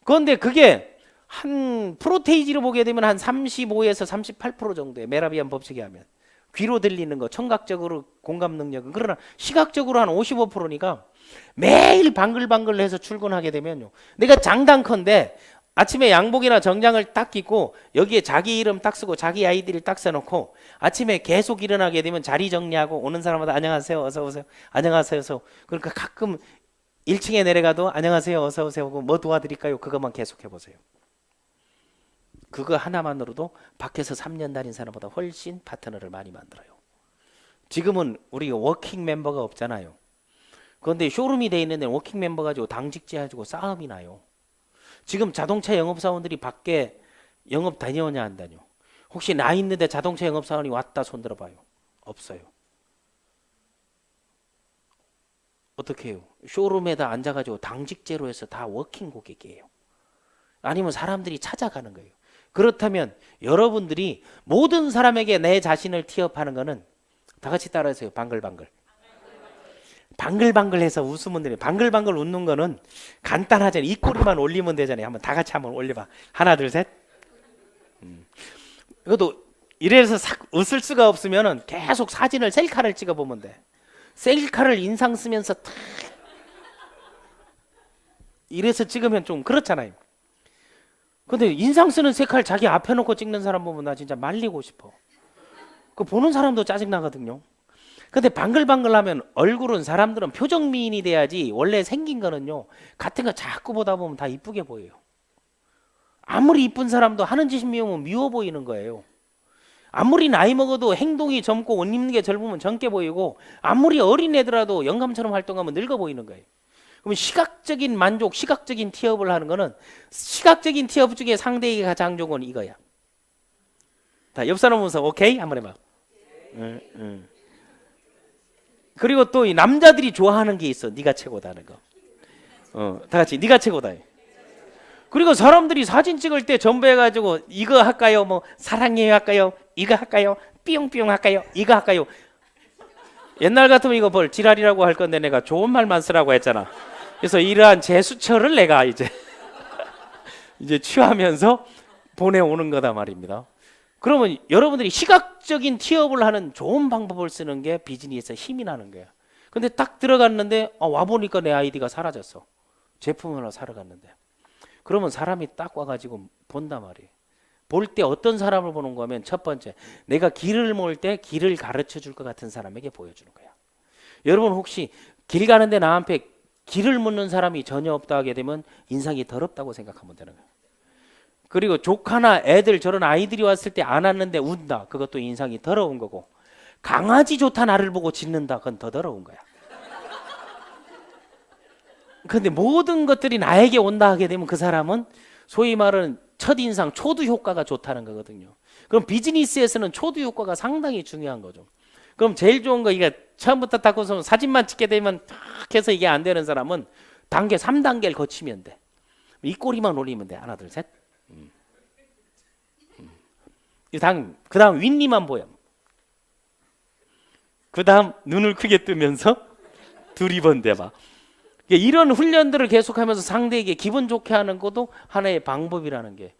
S1: 그런데 그게 한 프로테이지로 보게 되면 한 35에서 38% 정도예요. 메라비안 법칙에 하면. 귀로 들리는 거, 청각적으로 공감 능력은. 그러나 시각적으로 한 55%니까 매일 방글방글해서 출근하게 되면요. 내가 장단컨대 아침에 양복이나 정장을 딱 입고 여기에 자기 이름 딱 쓰고 자기 아이디를 딱 써놓고 아침에 계속 일어나게 되면 자리 정리하고 오는 사람마다 안녕하세요, 어서 오세요, 안녕하세요. 그러니까 가끔 1층에 내려가도 안녕하세요, 어서 오세요 하고 뭐 도와드릴까요? 그것만 계속 해보세요. 그거 하나만으로도 밖에서 3년 다닌 사람보다 훨씬 파트너를 많이 만들어요. 지금은 우리 워킹 멤버가 없잖아요. 그런데 쇼룸이 돼 있는데 워킹 멤버 가지고 당직제 가지고 싸움이 나요. 지금 자동차 영업사원들이 밖에 영업 다녀오냐 안 다녀? 혹시 나 있는데 자동차 영업사원이 왔다 손 들어봐요. 없어요. 어떻게 해요? 쇼룸에다 앉아가지고 당직제로 해서 다 워킹 고객이에요. 아니면 사람들이 찾아가는 거예요. 그렇다면 여러분들이 모든 사람에게 내 자신을 티업하는 거는 다 같이 따라하세요. 방글방글. 방글방글해서 웃으면 돼요. 방글방글 웃는 거는 간단하잖아요. 입꼬리만 올리면 되잖아요. 한번 다 같이 한번 올려봐. 하나 둘 셋. 이것도 이래서 웃을 수가 없으면은 계속 사진을 셀카를 찍어보면 돼. 셀카를 인상 쓰면서 탁 이래서 찍으면 좀 그렇잖아요. 근데 인상 쓰는 셀카를 자기 앞에 놓고 찍는 사람 보면 나 진짜 말리고 싶어. 그 보는 사람도 짜증나거든요. 근데 방글방글하면 얼굴은 사람들은 표정 미인이 돼야지 원래 생긴 거는요. 같은 거 자꾸 보다 보면 다 이쁘게 보여요. 아무리 이쁜 사람도 하는 짓이 미우면 미워 보이는 거예요. 아무리 나이 먹어도 행동이 젊고 옷 입는 게 젊으면 젊게 보이고 아무리 어린 애들라도 영감처럼 활동하면 늙어 보이는 거예요. 그러면 시각적인 만족, 시각적인 티업을 하는 거는 시각적인 티업 중에 상대에게 가장 좋은 건 이거야. 다 옆 사람 보면서 오케이? 한번 해봐. 그리고 또 이 남자들이 좋아하는 게 있어. 네가 최고다 하는 거. 다 같이 네가 최고다. 그리고 사람들이 사진 찍을 때 전부해가지고 이거 할까요? 뭐 사랑해요 할까요? 이거 할까요? 삐용삐용 할까요? 이거 할까요? 옛날 같으면 이거 뭘 지랄이라고 할 건데 내가 좋은 말만 쓰라고 했잖아. 그래서 이러한 제수처를 내가 이제 취하면서 보내오는 거다 말입니다. 그러면 여러분들이 시각적인 티업을 하는 좋은 방법을 쓰는 게 비즈니스에 힘이 나는 거야. 근데 딱 들어갔는데 와보니까 내 아이디가 사라졌어. 제품 하나 사러 갔는데. 그러면 사람이 딱 와가지고 본단 말이에요. 볼 때 어떤 사람을 보는 거면 첫 번째, 내가 길을 모을 때 길을 가르쳐 줄 것 같은 사람에게 보여주는 거야. 여러분 혹시 길 가는데 나한테 길을 묻는 사람이 전혀 없다 하게 되면 인상이 더럽다고 생각하면 되는 거야. 그리고 조카나 애들 저런 아이들이 왔을 때 안 왔는데 운다. 그것도 인상이 더러운 거고. 강아지 좋다 나를 보고 짖는다. 그건 더 더러운 거야. 근데 모든 것들이 나에게 온다 하게 되면 그 사람은 소위 말하는 첫인상 초두 효과가 좋다는 거거든요. 그럼 비즈니스에서는 초두 효과가 상당히 중요한 거죠. 그럼 제일 좋은 거 이게 처음부터 딱 해서 사진만 찍게 되면 탁 해서 이게 안 되는 사람은 단계 3단계를 거치면 돼. 이 꼬리만 올리면 돼. 하나 둘 셋. 그 다음 윗니만 보여. 그 다음 눈을 크게 뜨면서 두리번 대봐. 이런 훈련들을 계속하면서 상대에게 기분 좋게 하는 것도 하나의 방법이라는 게.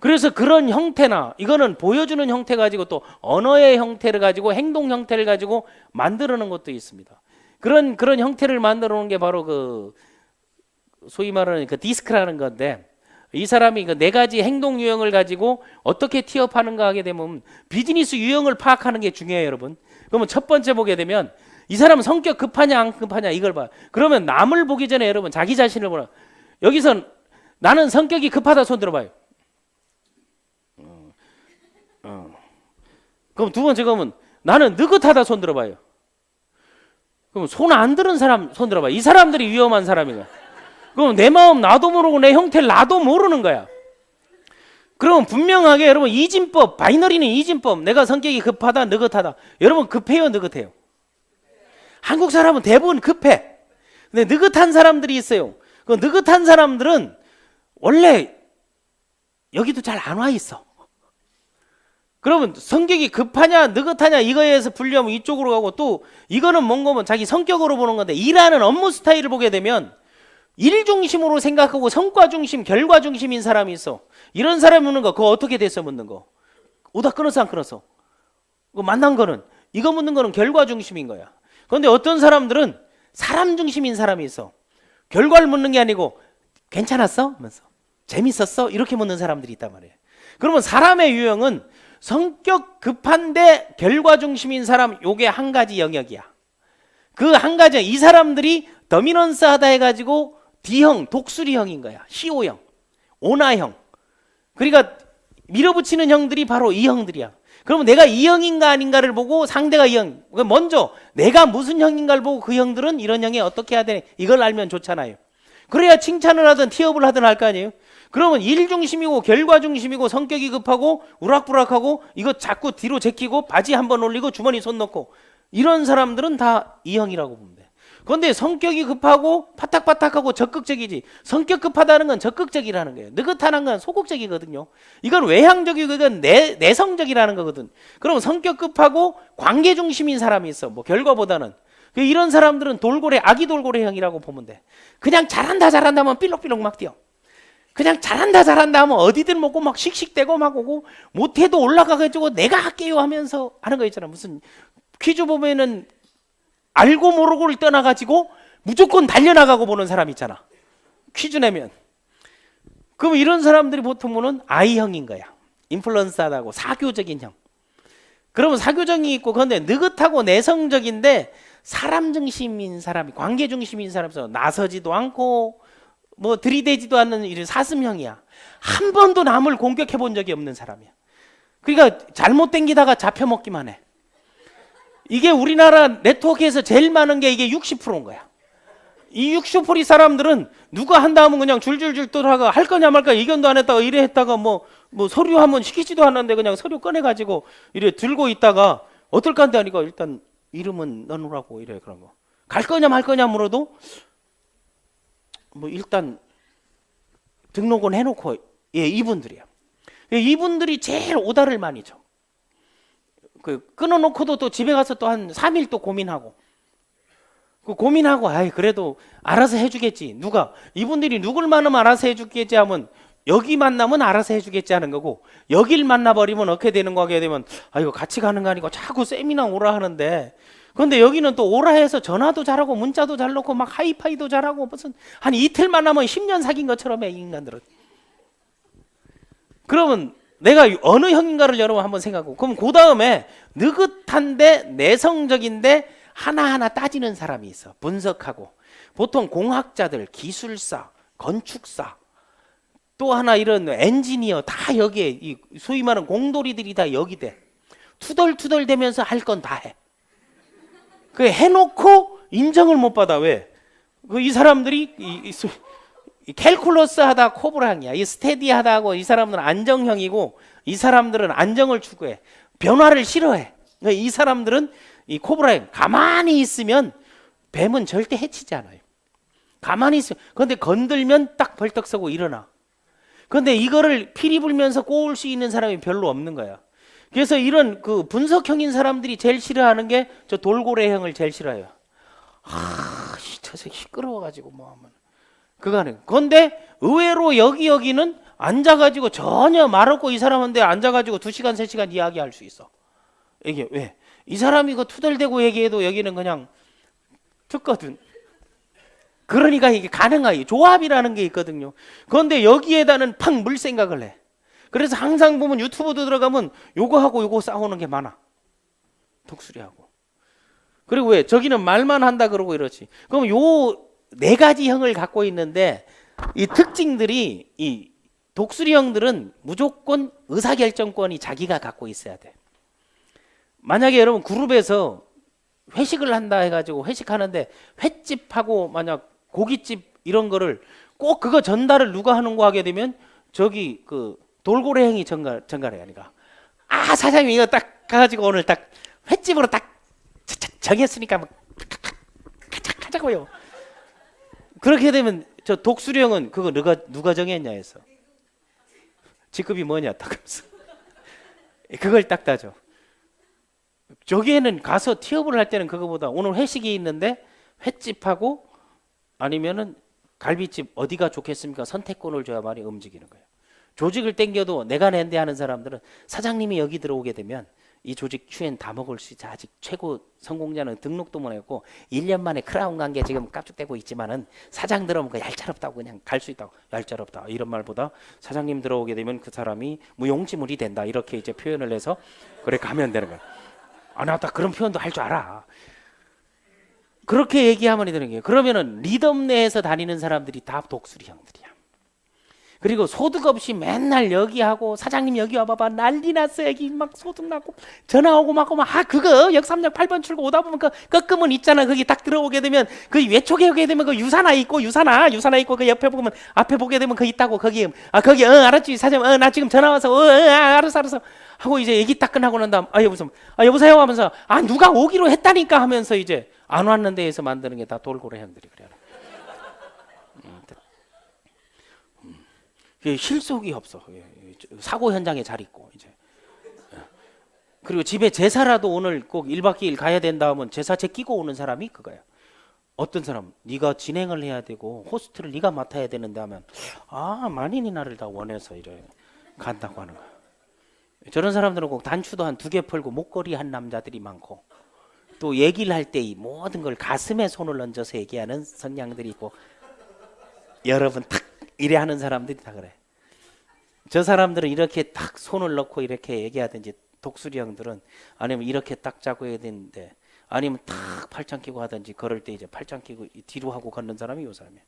S1: 그래서 그런 형태나 이거는 보여주는 형태 가지고 또 언어의 형태를 가지고 행동 형태를 가지고 만들어내는 것도 있습니다. 그런 형태를 만들어 놓은 게 바로 그 소위 말하는 그 디스크라는 건데, 이 사람이 그 네 가지 행동 유형을 가지고 어떻게 티업하는가 하게 되면 비즈니스 유형을 파악하는 게 중요해요, 여러분. 그러면 첫 번째 보게 되면 이 사람은 성격 급하냐 안 급하냐 이걸 봐. 그러면 남을 보기 전에 여러분 자기 자신을 보라. 여기서 나는 성격이 급하다 손 들어봐요. 그럼 두 번째 그러면 나는 느긋하다 손 들어봐요. 그럼 손 안 드는 사람 손 들어봐요. 이 사람들이 위험한 사람이야. 그럼 내 마음 나도 모르고 내 형태를 나도 모르는 거야. 그러면 분명하게 여러분 이진법, 바이너리는 이진법. 내가 성격이 급하다 느긋하다. 여러분 급해요 느긋해요? 한국 사람은 대부분 급해. 근데 느긋한 사람들이 있어요. 그 느긋한 사람들은 원래 여기도 잘 안 와 있어. 그러면 성격이 급하냐 느긋하냐 이거에 의해서 분류하면 이쪽으로 가고, 또 이거는 뭔가 자기 성격으로 보는 건데, 일하는 업무 스타일을 보게 되면 일 중심으로 생각하고 성과 중심, 결과 중심인 사람이 있어. 이런 사람이 묻는 거, 그거 어떻게 됐어 묻는 거. 오다 끊었어 안 끊었어? 그 만난 거는, 이거 묻는 거는 결과 중심인 거야. 그런데 어떤 사람들은 사람 중심인 사람이 있어. 결과를 묻는 게 아니고 괜찮았어? 하면서 재밌었어? 이렇게 묻는 사람들이 있단 말이에요. 그러면 사람의 유형은 성격 급한데 결과 중심인 사람, 요게 한 가지 영역이야. 그 한 가지, 이 사람들이 더미넌스 하다 해가지고 D형, 독수리형인 거야. CO형, 오나형. 그러니까 밀어붙이는 형들이 바로 이 형들이야. 그러면 내가 이 형인가 아닌가를 보고 상대가 이 형, 먼저 내가 무슨 형인가를 보고 그 형들은 이런 형에 어떻게 해야 되냐, 이걸 알면 좋잖아요. 그래야 칭찬을 하든 티업을 하든 할 거 아니에요. 그러면 일 중심이고 결과 중심이고 성격이 급하고 우락부락하고 이거 자꾸 뒤로 제끼고 바지 한번 올리고 주머니 손 넣고, 이런 사람들은 다 이 형이라고 보면 돼. 그런데 성격이 급하고 파닥파닥하고 적극적이지, 성격 급하다는 건 적극적이라는 거예요. 느긋한 건 소극적이거든요. 이건 외향적이고 이건 내성적이라는 거거든. 그럼 성격 급하고 관계 중심인 사람이 있어. 뭐 결과보다는. 이런 사람들은 돌고래, 아기 돌고래형이라고 보면 돼. 그냥 잘한다 하면 삐록삐록 막 뛰어. 그냥 잘한다 하면 어디든 먹고 막 씩씩대고 막 오고, 못해도 올라가가지고 내가 할게요 하면서 하는 거 있잖아. 무슨 퀴즈 보면은 알고 모르고를 떠나가지고 무조건 달려나가고 보는 사람 있잖아. 퀴즈 내면. 그럼 이런 사람들이 보통 보는 I형인 거야. 인플루언스하다고 사교적인 형. 그러면 사교적이 있고, 그런데 느긋하고 내성적인데 사람 중심인 사람이, 관계 중심인 사람에서 나서지도 않고 뭐 들이대지도 않는 이런 사슴형이야. 한 번도 남을 공격해 본 적이 없는 사람이야. 그러니까 잘못 땡기다가 잡혀먹기만 해. 이게 우리나라 네트워크에서 제일 많은 게 이게 60%인 거야. 이 60% 사람들은 누가 한다 하면 그냥 줄줄줄 떠나가, 할 거냐 말까 의견도 안 했다가 이래 했다가 뭐 서류 한번 시키지도 않았는데 그냥 서류 꺼내가지고 이래 들고 있다가 어떨까 한데 하니까 일단 이름은 넣어놓으라고 이래. 그런 거. 갈 거냐 말 거냐 물어도 뭐 일단 등록은 해놓고, 예, 이분들이야. 이분들이 제일 오다를 많이 줘. 끊어놓고도 또 집에 가서 또 한 3일 또 고민하고, 아이 그래도 알아서 해주겠지. 누가, 이분들이 누굴 만나면 알아서 해주겠지 하면 여기 만나면 알아서 해주겠지 하는 거고, 여길 만나버리면 어떻게 되는 거 하게 되면, 아 이거 같이 가는 거 아니고 자꾸 세미나 오라 하는데, 그런데 여기는 또 오라 해서 전화도 잘하고 문자도 잘 놓고 막 하이파이도 잘하고 무슨 한 이틀 만나면 10년 사귄 것처럼 해, 이 인간들은. 그러면 내가 어느 형인가를 여러분 한번 생각하고, 그럼 그 다음에 느긋한데 내성적인데 하나하나 따지는 사람이 있어. 분석하고. 보통 공학자들, 기술사, 건축사, 또 하나 이런 엔지니어 다 여기에, 이 소위 말하는 공돌이들이 다 여기 돼. 투덜투덜 대면서 할 건 다 해. 그 해놓고 인정을 못 받아. 왜? 이 사람들이 이 캘쿨러스 하다 코브라형이야. 이 스테디 하다 하고, 이 사람들은 안정형이고, 이 사람들은 안정을 추구해. 변화를 싫어해. 그러니까 이 사람들은 이 코브라형. 가만히 있으면 뱀은 절대 해치지 않아요. 가만히 있으면. 그런데 건들면 딱 벌떡 서고 일어나. 그런데 이거를 피리 불면서 꼬울 수 있는 사람이 별로 없는 거야. 그래서 이런 그 분석형인 사람들이 제일 싫어하는 게 저 돌고래형을 제일 싫어해요. 저 새끼 시끄러워가지고 뭐 하면 그거는. 그런데 의외로 여기는 앉아가지고 전혀 말 없고, 이 사람한테 앉아가지고 2시간 3시간 이야기할 수 있어. 이게 왜? 이 사람이 그 투덜대고 얘기해도 여기는 그냥 듣거든. 그러니까 이게 가능해요. 조합이라는 게 있거든요. 그런데 여기에다는 팍 물 생각을 해. 그래서 항상 보면 유튜브도 들어가면 요거 하고 요거 싸우는 게 많아. 독수리하고. 그리고 왜? 저기는 말만 한다 그러고 이러지. 그럼 요 4가지 형을 갖고 있는데, 이 특징들이, 이 독수리 형들은 무조건 의사결정권이 자기가 갖고 있어야 돼. 만약에 여러분 그룹에서 회식을 한다 해가지고 회식하는데 횟집하고 만약 고깃집 이런 거를 꼭 그거 전달을 누가 하는 거 하게 되면 저기 그 돌고래형이 전갈해. 하니까 사장님 이거 딱 가가지고 오늘 딱 횟집으로 딱 정했으니까 뭐 하자고요. 그렇게 되면 저 독수리형은 그거 누가 정했냐 해서 직급이 뭐냐 딱 하면서 그걸 딱 따져. 저기에는 가서 티업을 할 때는 그거보다 오늘 회식이 있는데 횟집하고 아니면은 갈비집 어디가 좋겠습니까? 선택권을 줘야만이 움직이는 거예요. 조직을 땡겨도 내가 낸데 하는 사람들은 사장님이 여기 들어오게 되면 이 조직 추엔 다 먹을 수 있지. 아직 최고 성공자는 등록도 못 했고 1년 만에 크라운 간 게 지금 깝죽대고 있지만은 사장 들어오면 그 얄짤없다고 그냥 갈 수 있다고. 얄짤없다 이런 말보다 사장님 들어오게 되면 그 사람이 무용지물이 된다 이렇게 이제 표현을 해서 그래 가면 되는 거야. 아, 나 딱 그런 표현도 할 줄 알아. 그렇게 얘기하면 되는 거예요. 그러면은 리더 내에서 다니는 사람들이 다 독수리 형들이야. 그리고 소득 없이 맨날 여기 하고 사장님 여기 와봐봐 난리 났어. 여기 막 소득 나고 전화 오고 막 그거 역삼역 8번 출구 오다 보면 그 꺾으면 있잖아. 거기 딱 들어오게 되면 그 외쪽에 오게 되면 그 유산아 있고 유산아 있고 그 옆에 보면 앞에 보게 되면 그 있다고 거기 거기 알았지 사장님 나 지금 전화 와서 알았어 하고 이제 얘기 딱 끝나고 난 다음 여보세요 하면서 누가 오기로 했다니까 하면서 이제 안 왔는 데에서 만드는 게 다 돌고래 형들이 그래요. 실속이 없어. 사고 현장에 잘 있고 이제. 그리고 집에 제사라도 오늘 꼭 1박 2일 가야 된다 하면 제사 제끼고 오는 사람이 그거야. 어떤 사람 네가 진행을 해야 되고 호스트를 네가 맡아야 되는데 하면 만인이 나를 다 원해서 이래 간다고 하는 거야. 저런 사람들은 꼭 단추도 한 2개 풀고 목걸이 한 남자들이 많고 또 얘기를 할 때 이 모든 걸 가슴에 손을 얹어서 얘기하는 성향들이 있고 여러분 탁 이래 하는 사람들이 다 그래. 저 사람들은 이렇게 딱 손을 넣고 이렇게 얘기하든지 독수리 형들은 아니면 이렇게 딱 잡고 해야 되는데 아니면 탁 팔짱 끼고 하든지 걸을 때 이제 팔짱 끼고 뒤로 하고 걷는 사람이 요 사람이야.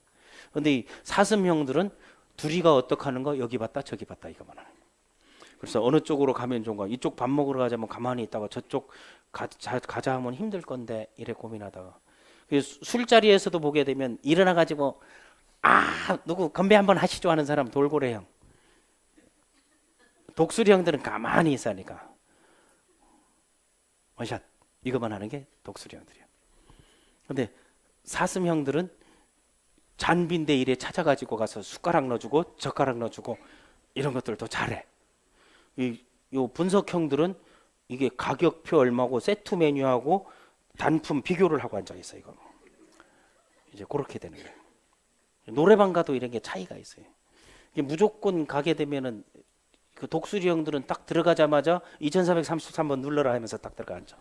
S1: 근데 이 사슴 형들은 둘이가 어떻게 하는 거 여기 봤다 저기 봤다 이거만 하는 거야. 그래서 어느 쪽으로 가면 좋은가 이쪽 밥 먹으러 가자면 가만히 있다가 저쪽 가자 하면 힘들 건데 이래 고민하다가 술자리에서도 보게 되면 일어나 가지고 누구 건배 한번 하시죠 하는 사람 돌고래 형. 독수리 형들은 가만히 있으니까 원샷 이것만 하는 게 독수리 형들이야. 근데 사슴 형들은 잔빈대 일에 찾아가지고 가서 숟가락 넣어주고 젓가락 넣어주고 이런 것들도 잘해. 요 분석 형들은 이게 가격표 얼마고 세트 메뉴하고 단품 비교를 하고 앉아 있어. 이거 이제 그렇게 되는 거예요. 노래방 가도 이런 게 차이가 있어요. 이게 무조건 가게 되면은 그 독수리 형들은 딱 들어가자마자 2433번 눌러라 하면서 딱 들어가 앉아.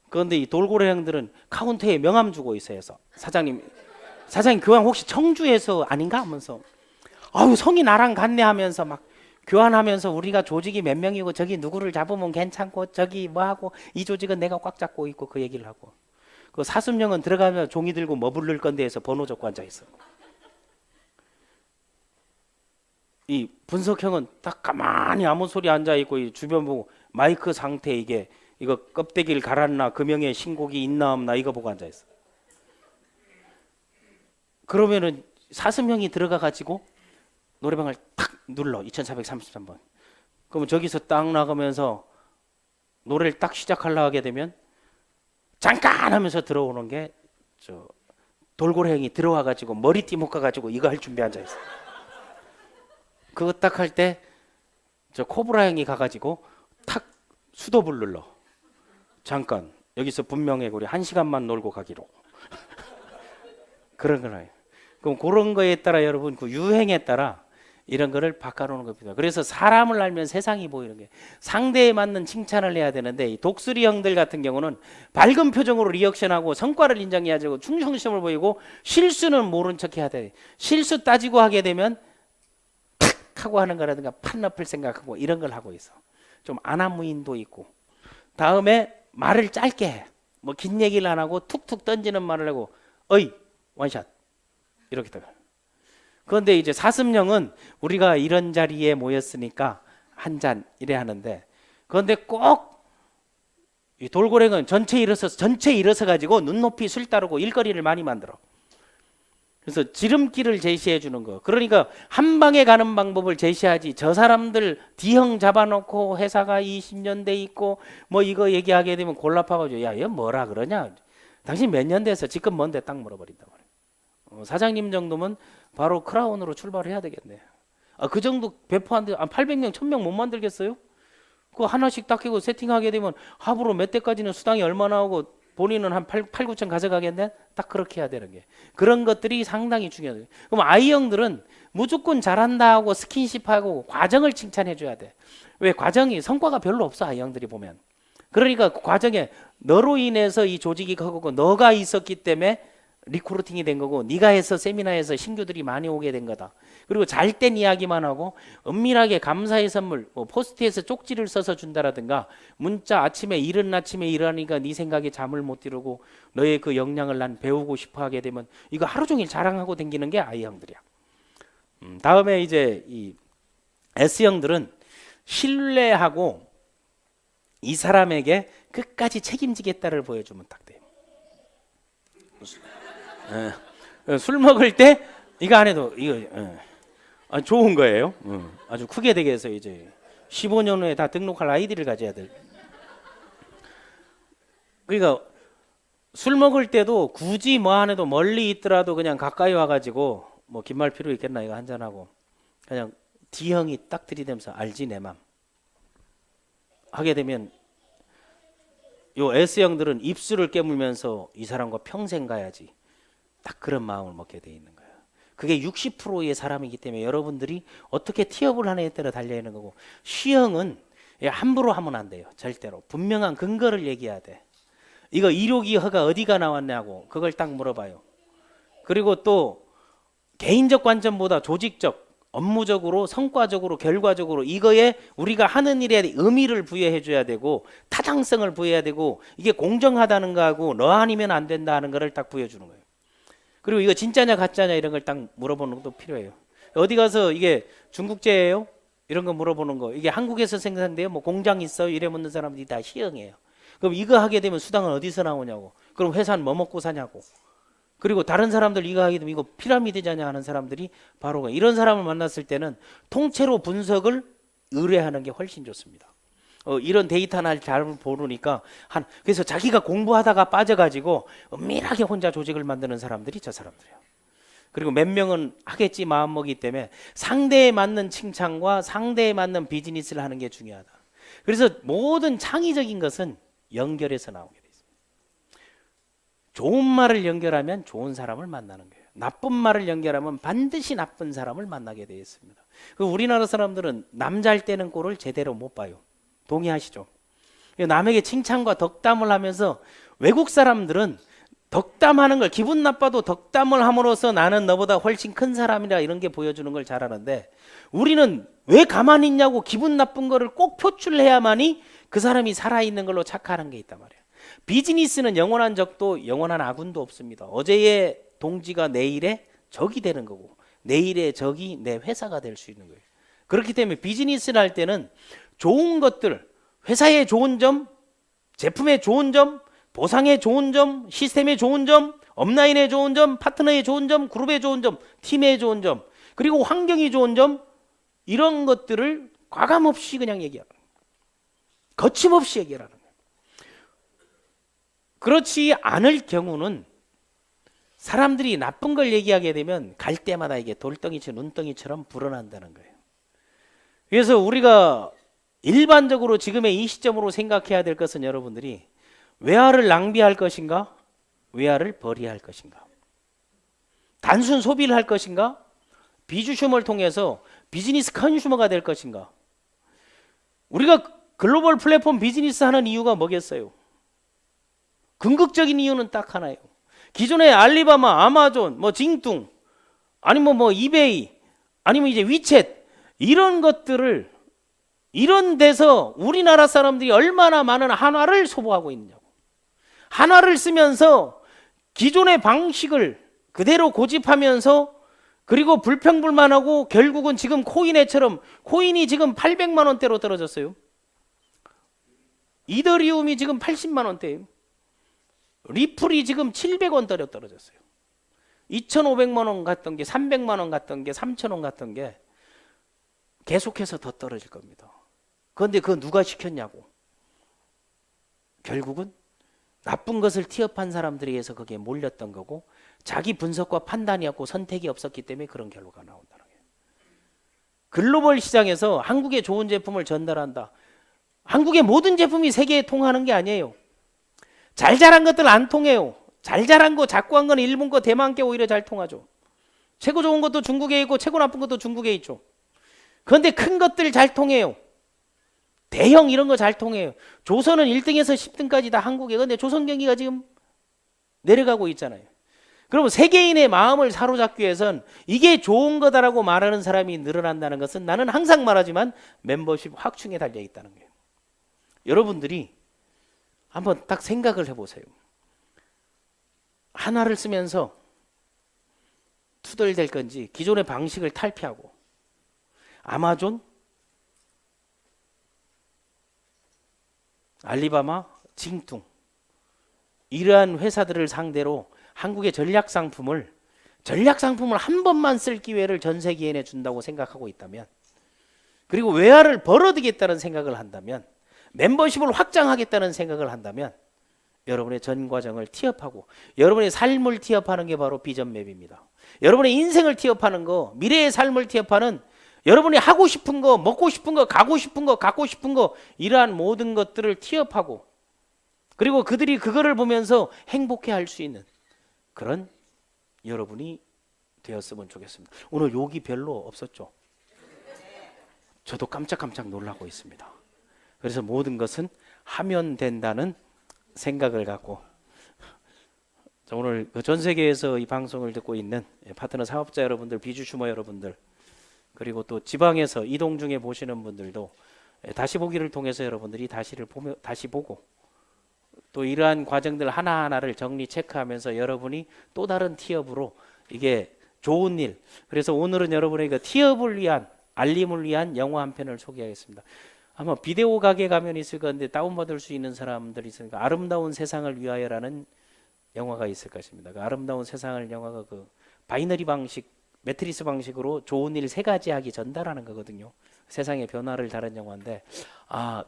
S1: 그런데 이 돌고래 형들은 카운터에 명함 주고 있어요. 사장님 교환 혹시 청주에서 아닌가 하면서 성이 나랑 같네 하면서 막 교환하면서 우리가 조직이 몇 명이고 저기 누구를 잡으면 괜찮고 저기 뭐 하고 이 조직은 내가 꽉 잡고 있고 그 얘기를 하고 그 사슴형은 들어가면 종이 들고 뭐 부를 건데 해서 번호 적고 앉아 있어. 이 분석형은 딱 가만히 아무 소리 앉아 있고 이 주변 보고 마이크 상태 이거 껍데기를 갈았나 금형에 신곡이 있나 없나 이거 보고 앉아 있어. 그러면은 사슴형이 들어가 가지고 노래방을 탁 눌러 2433번. 그러면 저기서 딱 나가면서 노래를 딱 시작하려 하게 되면 잠깐 하면서 들어오는 게 저 돌고래 형이 들어와 가지고 머리띠 묶어 가지고 이거 할 준비 앉아 있어. 그거 딱 할 때 저 코브라 형이 가 가지고 탁 수도불 눌러. 잠깐 여기서 분명히 우리 1시간만 놀고 가기로. 그런 거예요. 그럼 그런 거에 따라 여러분 그 유행에 따라 이런 거를 바꿔놓는 겁니다. 그래서 사람을 알면 세상이 보이는 게 상대에 맞는 칭찬을 해야 되는데 이 독수리 형들 같은 경우는 밝은 표정으로 리액션하고 성과를 인정해야 되고 충성심을 보이고 실수는 모른 척 해야 돼. 실수 따지고 하게 되면 탁 하고 하는 거라든가 판너플 생각하고 이런 걸 하고 있어. 좀 아나무인도 있고 다음에 말을 짧게 해. 뭐 긴 얘기를 안 하고 툭툭 던지는 말을 하고 어이 원샷 이렇게 들어가. 그런데 이제 사슴형은 우리가 이런 자리에 모였으니까 한 잔 이래 하는데 그런데 꼭 이 돌고래는 전체 일어서 가지고 눈높이 술 따르고 일거리를 많이 만들어. 그래서 지름길을 제시해 주는 거. 그러니까 한 방에 가는 방법을 제시하지. 저 사람들 D형 잡아놓고 회사가 20년 돼 있고 뭐 이거 얘기하게 되면 골라파가지고 야, 얘 뭐라 그러냐? 당신 몇 년 돼서 지금 뭔데 딱 물어버린단 말이야. 사장님 정도면 바로 크라운으로 출발을 해야 되겠네. 그 정도 배포하는데 800명, 1000명 못 만들겠어요? 그거 하나씩 딱 끼고 세팅하게 되면 합으로 몇 대까지는 수당이 얼마 나오고 본인은 한 8, 9천 가져가겠네? 딱 그렇게 해야 되는 게. 그런 것들이 상당히 중요해요. 그럼 아이형들은 무조건 잘한다 하고 스킨십하고 과정을 칭찬해 줘야 돼. 왜? 과정이 성과가 별로 없어, 아이형들이 보면. 그러니까 그 과정에 너로 인해서 이 조직이 커고 너가 있었기 때문에 리크루팅이 된 거고 네가 해서 세미나에서 신규들이 많이 오게 된 거다. 그리고 잘된 이야기만 하고 은밀하게 감사의 선물, 뭐 포스트에서 쪽지를 써서 준다라든가 문자 아침에 이른 아침에 일하니까 네 생각에 잠을 못 이루고 너의 그 역량을 난 배우고 싶어 하게 되면 이거 하루 종일 자랑하고 다니는 게 I형들이야. 다음에 이제 이 S형들은 신뢰하고 이 사람에게 끝까지 책임지겠다를 보여주면 딱 돼요. 술 먹을 때 이거 안 해도 이거 좋은 거예요. 아주 크게 되게 해서 이제 15년 후에 다 등록할 아이들을 가져야 될. 그러니까 술 먹을 때도 굳이 뭐 안 해도 멀리 있더라도 그냥 가까이 와가지고 뭐 긴 말 필요 있겠나 이거 한잔하고 그냥 D형이 딱 들이대면서 알지 내 맘 하게 되면 요 S형들은 입술을 깨물면서 이 사람과 평생 가야지 딱 그런 마음을 먹게 돼 있는 거예요. 그게 60%의 사람이기 때문에 여러분들이 어떻게 티업을 하느냐에 따라 달려있는 거고 C형은 함부로 하면 안 돼요. 절대로 분명한 근거를 얘기해야 돼. 이거 이력이 허가 어디가 나왔냐고 그걸 딱 물어봐요. 그리고 또 개인적 관점보다 조직적 업무적으로 성과적으로 결과적으로 이거에 우리가 하는 일에 의미를 부여해 줘야 되고 타당성을 부여해야 되고 이게 공정하다는 거하고 너 아니면 안 된다 하는 거를 딱 보여주는 거예요. 그리고 이거 진짜냐 가짜냐 이런 걸 딱 물어보는 것도 필요해요. 어디 가서 이게 중국제예요? 이런 거 물어보는 거. 이게 한국에서 생산돼요? 뭐 공장 있어요? 이래 묻는 사람들이 다 C형이에요. 그럼 이거 하게 되면 수당은 어디서 나오냐고. 그럼 회사는 뭐 먹고 사냐고. 그리고 다른 사람들 이거 하게 되면 이거 피라미드잖냐 하는 사람들이 바로 이런 사람을 만났을 때는 통째로 분석을 의뢰하는 게 훨씬 좋습니다. 이런 데이터나 잘 모르니까 그래서 자기가 공부하다가 빠져가지고 은밀하게 혼자 조직을 만드는 사람들이 저 사람들이에요. 그리고 몇 명은 하겠지 마음먹기 때문에 상대에 맞는 칭찬과 상대에 맞는 비즈니스를 하는 게 중요하다. 그래서 모든 창의적인 것은 연결해서 나오게 돼 있습니다. 좋은 말을 연결하면 좋은 사람을 만나는 거예요. 나쁜 말을 연결하면 반드시 나쁜 사람을 만나게 되어 있습니다. 우리나라 사람들은 남 잘 때는 꼴을 제대로 못 봐요. 동의하시죠? 남에게 칭찬과 덕담을 하면서 외국 사람들은 덕담하는 걸 기분 나빠도 덕담을 함으로써 나는 너보다 훨씬 큰 사람이라 이런 게 보여주는 걸 잘하는데 우리는 왜 가만히 있냐고 기분 나쁜 거를 꼭 표출해야만이 그 사람이 살아있는 걸로 착각하는 게 있단 말이에요. 비즈니스는 영원한 적도 영원한 아군도 없습니다. 어제의 동지가 내일의 적이 되는 거고 내일의 적이 내 회사가 될 수 있는 거예요. 그렇기 때문에 비즈니스를 할 때는 좋은 것들, 회사의 좋은 점, 제품의 좋은 점, 보상의 좋은 점, 시스템의 좋은 점, 업라인의 좋은 점, 파트너의 좋은 점, 그룹의 좋은 점, 팀의 좋은 점, 그리고 환경이 좋은 점 이런 것들을 과감없이 그냥 얘기하는 거예요. 거침없이 얘기하는 거예요. 그렇지 않을 경우는 사람들이 나쁜 걸 얘기하게 되면 갈 때마다 이게 돌덩이처럼 눈덩이처럼 불어난다는 거예요. 그래서 우리가 일반적으로 지금의 이 시점으로 생각해야 될 것은 여러분들이 외화를 낭비할 것인가? 외화를 벌이할 것인가? 단순 소비를 할 것인가? 비주슈머를 통해서 비즈니스 컨슈머가 될 것인가? 우리가 글로벌 플랫폼 비즈니스 하는 이유가 뭐겠어요? 궁극적인 이유는 딱 하나예요. 기존의 알리바마, 아마존, 뭐 징뚱, 아니면 뭐 이베이, 아니면 이제 위챗 이런 것들을 이런 데서 우리나라 사람들이 얼마나 많은 한화를 소모하고 있느냐고. 한화를 쓰면서 기존의 방식을 그대로 고집하면서 그리고 불평불만하고 결국은 지금 코인애처럼 코인이 지금 800만 원대로 떨어졌어요. 이더리움이 지금 80만 원대예요. 리플이 지금 700원 떨어졌어요. 2,500만 원 갔던 게 300만 원 갔던 게 3,000원 갔던 게 계속해서 더 떨어질 겁니다. 그런데 그거 누가 시켰냐고. 결국은 나쁜 것을 티업한 사람들에 의해서 거기에 몰렸던 거고 자기 분석과 판단이 없고 선택이 없었기 때문에 그런 결과가 나온다는 거예요. 글로벌 시장에서 한국의 좋은 제품을 전달한다. 한국의 모든 제품이 세계에 통하는 게 아니에요. 잘 자란 것들 안 통해요. 잘 자란 거, 자꾸 한 건 일본 거, 대만 게 오히려 잘 통하죠. 최고 좋은 것도 중국에 있고 최고 나쁜 것도 중국에 있죠. 그런데 큰 것들 잘 통해요. 대형 이런 거 잘 통해요. 조선은 1등에서 10등까지 다 한국에. 근데 조선 경기가 지금 내려가고 있잖아요. 그러면 세계인의 마음을 사로잡기 위해선 이게 좋은 거다라고 말하는 사람이 늘어난다는 것은 나는 항상 말하지만 멤버십 확충에 달려 있다는 거예요. 여러분들이 한번 딱 생각을 해보세요. 하나를 쓰면서 투덜댈 건지 기존의 방식을 탈피하고 아마존, 알리바마, 징뚱 이러한 회사들을 상대로 한국의 전략 상품을 한 번만 쓸 기회를 전 세계인에 준다고 생각하고 있다면, 그리고 외화를 벌어들이겠다는 생각을 한다면, 멤버십을 확장하겠다는 생각을 한다면 여러분의 전 과정을 티업하고 여러분의 삶을 티업하는 게 바로 비전 맵입니다. 여러분의 인생을 티업하는 거, 미래의 삶을 티업하는 여러분이 하고 싶은 거, 먹고 싶은 거, 가고 싶은 거, 갖고 싶은 거, 이러한 모든 것들을 티업하고 그리고 그들이 그거를 보면서 행복해할 수 있는 그런 여러분이 되었으면 좋겠습니다. 오늘 욕이 별로 없었죠? 저도 깜짝깜짝 놀라고 있습니다. 그래서 모든 것은 하면 된다는 생각을 갖고 오늘 전 세계에서 이 방송을 듣고 있는 파트너 사업자 여러분들, 비주슈머 여러분들, 그리고 또 지방에서 이동 중에 보시는 분들도 다시 보기를 통해서 여러분들이 다시 보고 또 이러한 과정들 하나하나를 정리 체크하면서 여러분이 또 다른 티업으로 이게 좋은 일. 그래서 오늘은 여러분에게 티업을 위한, 알림을 위한 영화 한 편을 소개하겠습니다. 아마 비디오 가게 가면 있을 건데 다운받을 수 있는 사람들이 있으니까 아름다운 세상을 위하여라는 영화가 있을 것입니다. 그 아름다운 세상을 영화가 그 바이너리 방식, 매트리스 방식으로 좋은 일 3가지 하기 전달하는 거거든요. 세상의 변화를 다룬 영화인데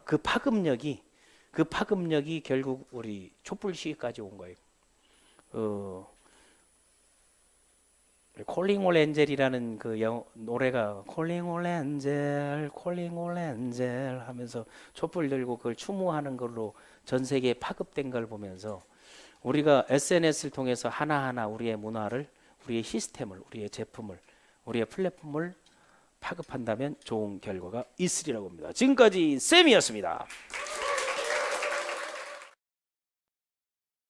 S1: 그 파급력이 결국 우리 촛불 시위까지 온 거예요. 콜링 올 엔젤이라는 그 노래가 콜링 올 엔젤 콜링 올 엔젤 하면서 촛불 들고 그걸 추모하는 걸로 전 세계에 파급된 걸 보면서 우리가 SNS를 통해서 하나하나 우리의 문화를, 우리의 시스템을, 우리의 제품을, 우리의 플랫폼을 파급한다면 좋은 결과가 있으리라고 합니다. 지금까지 쌤이었습니다.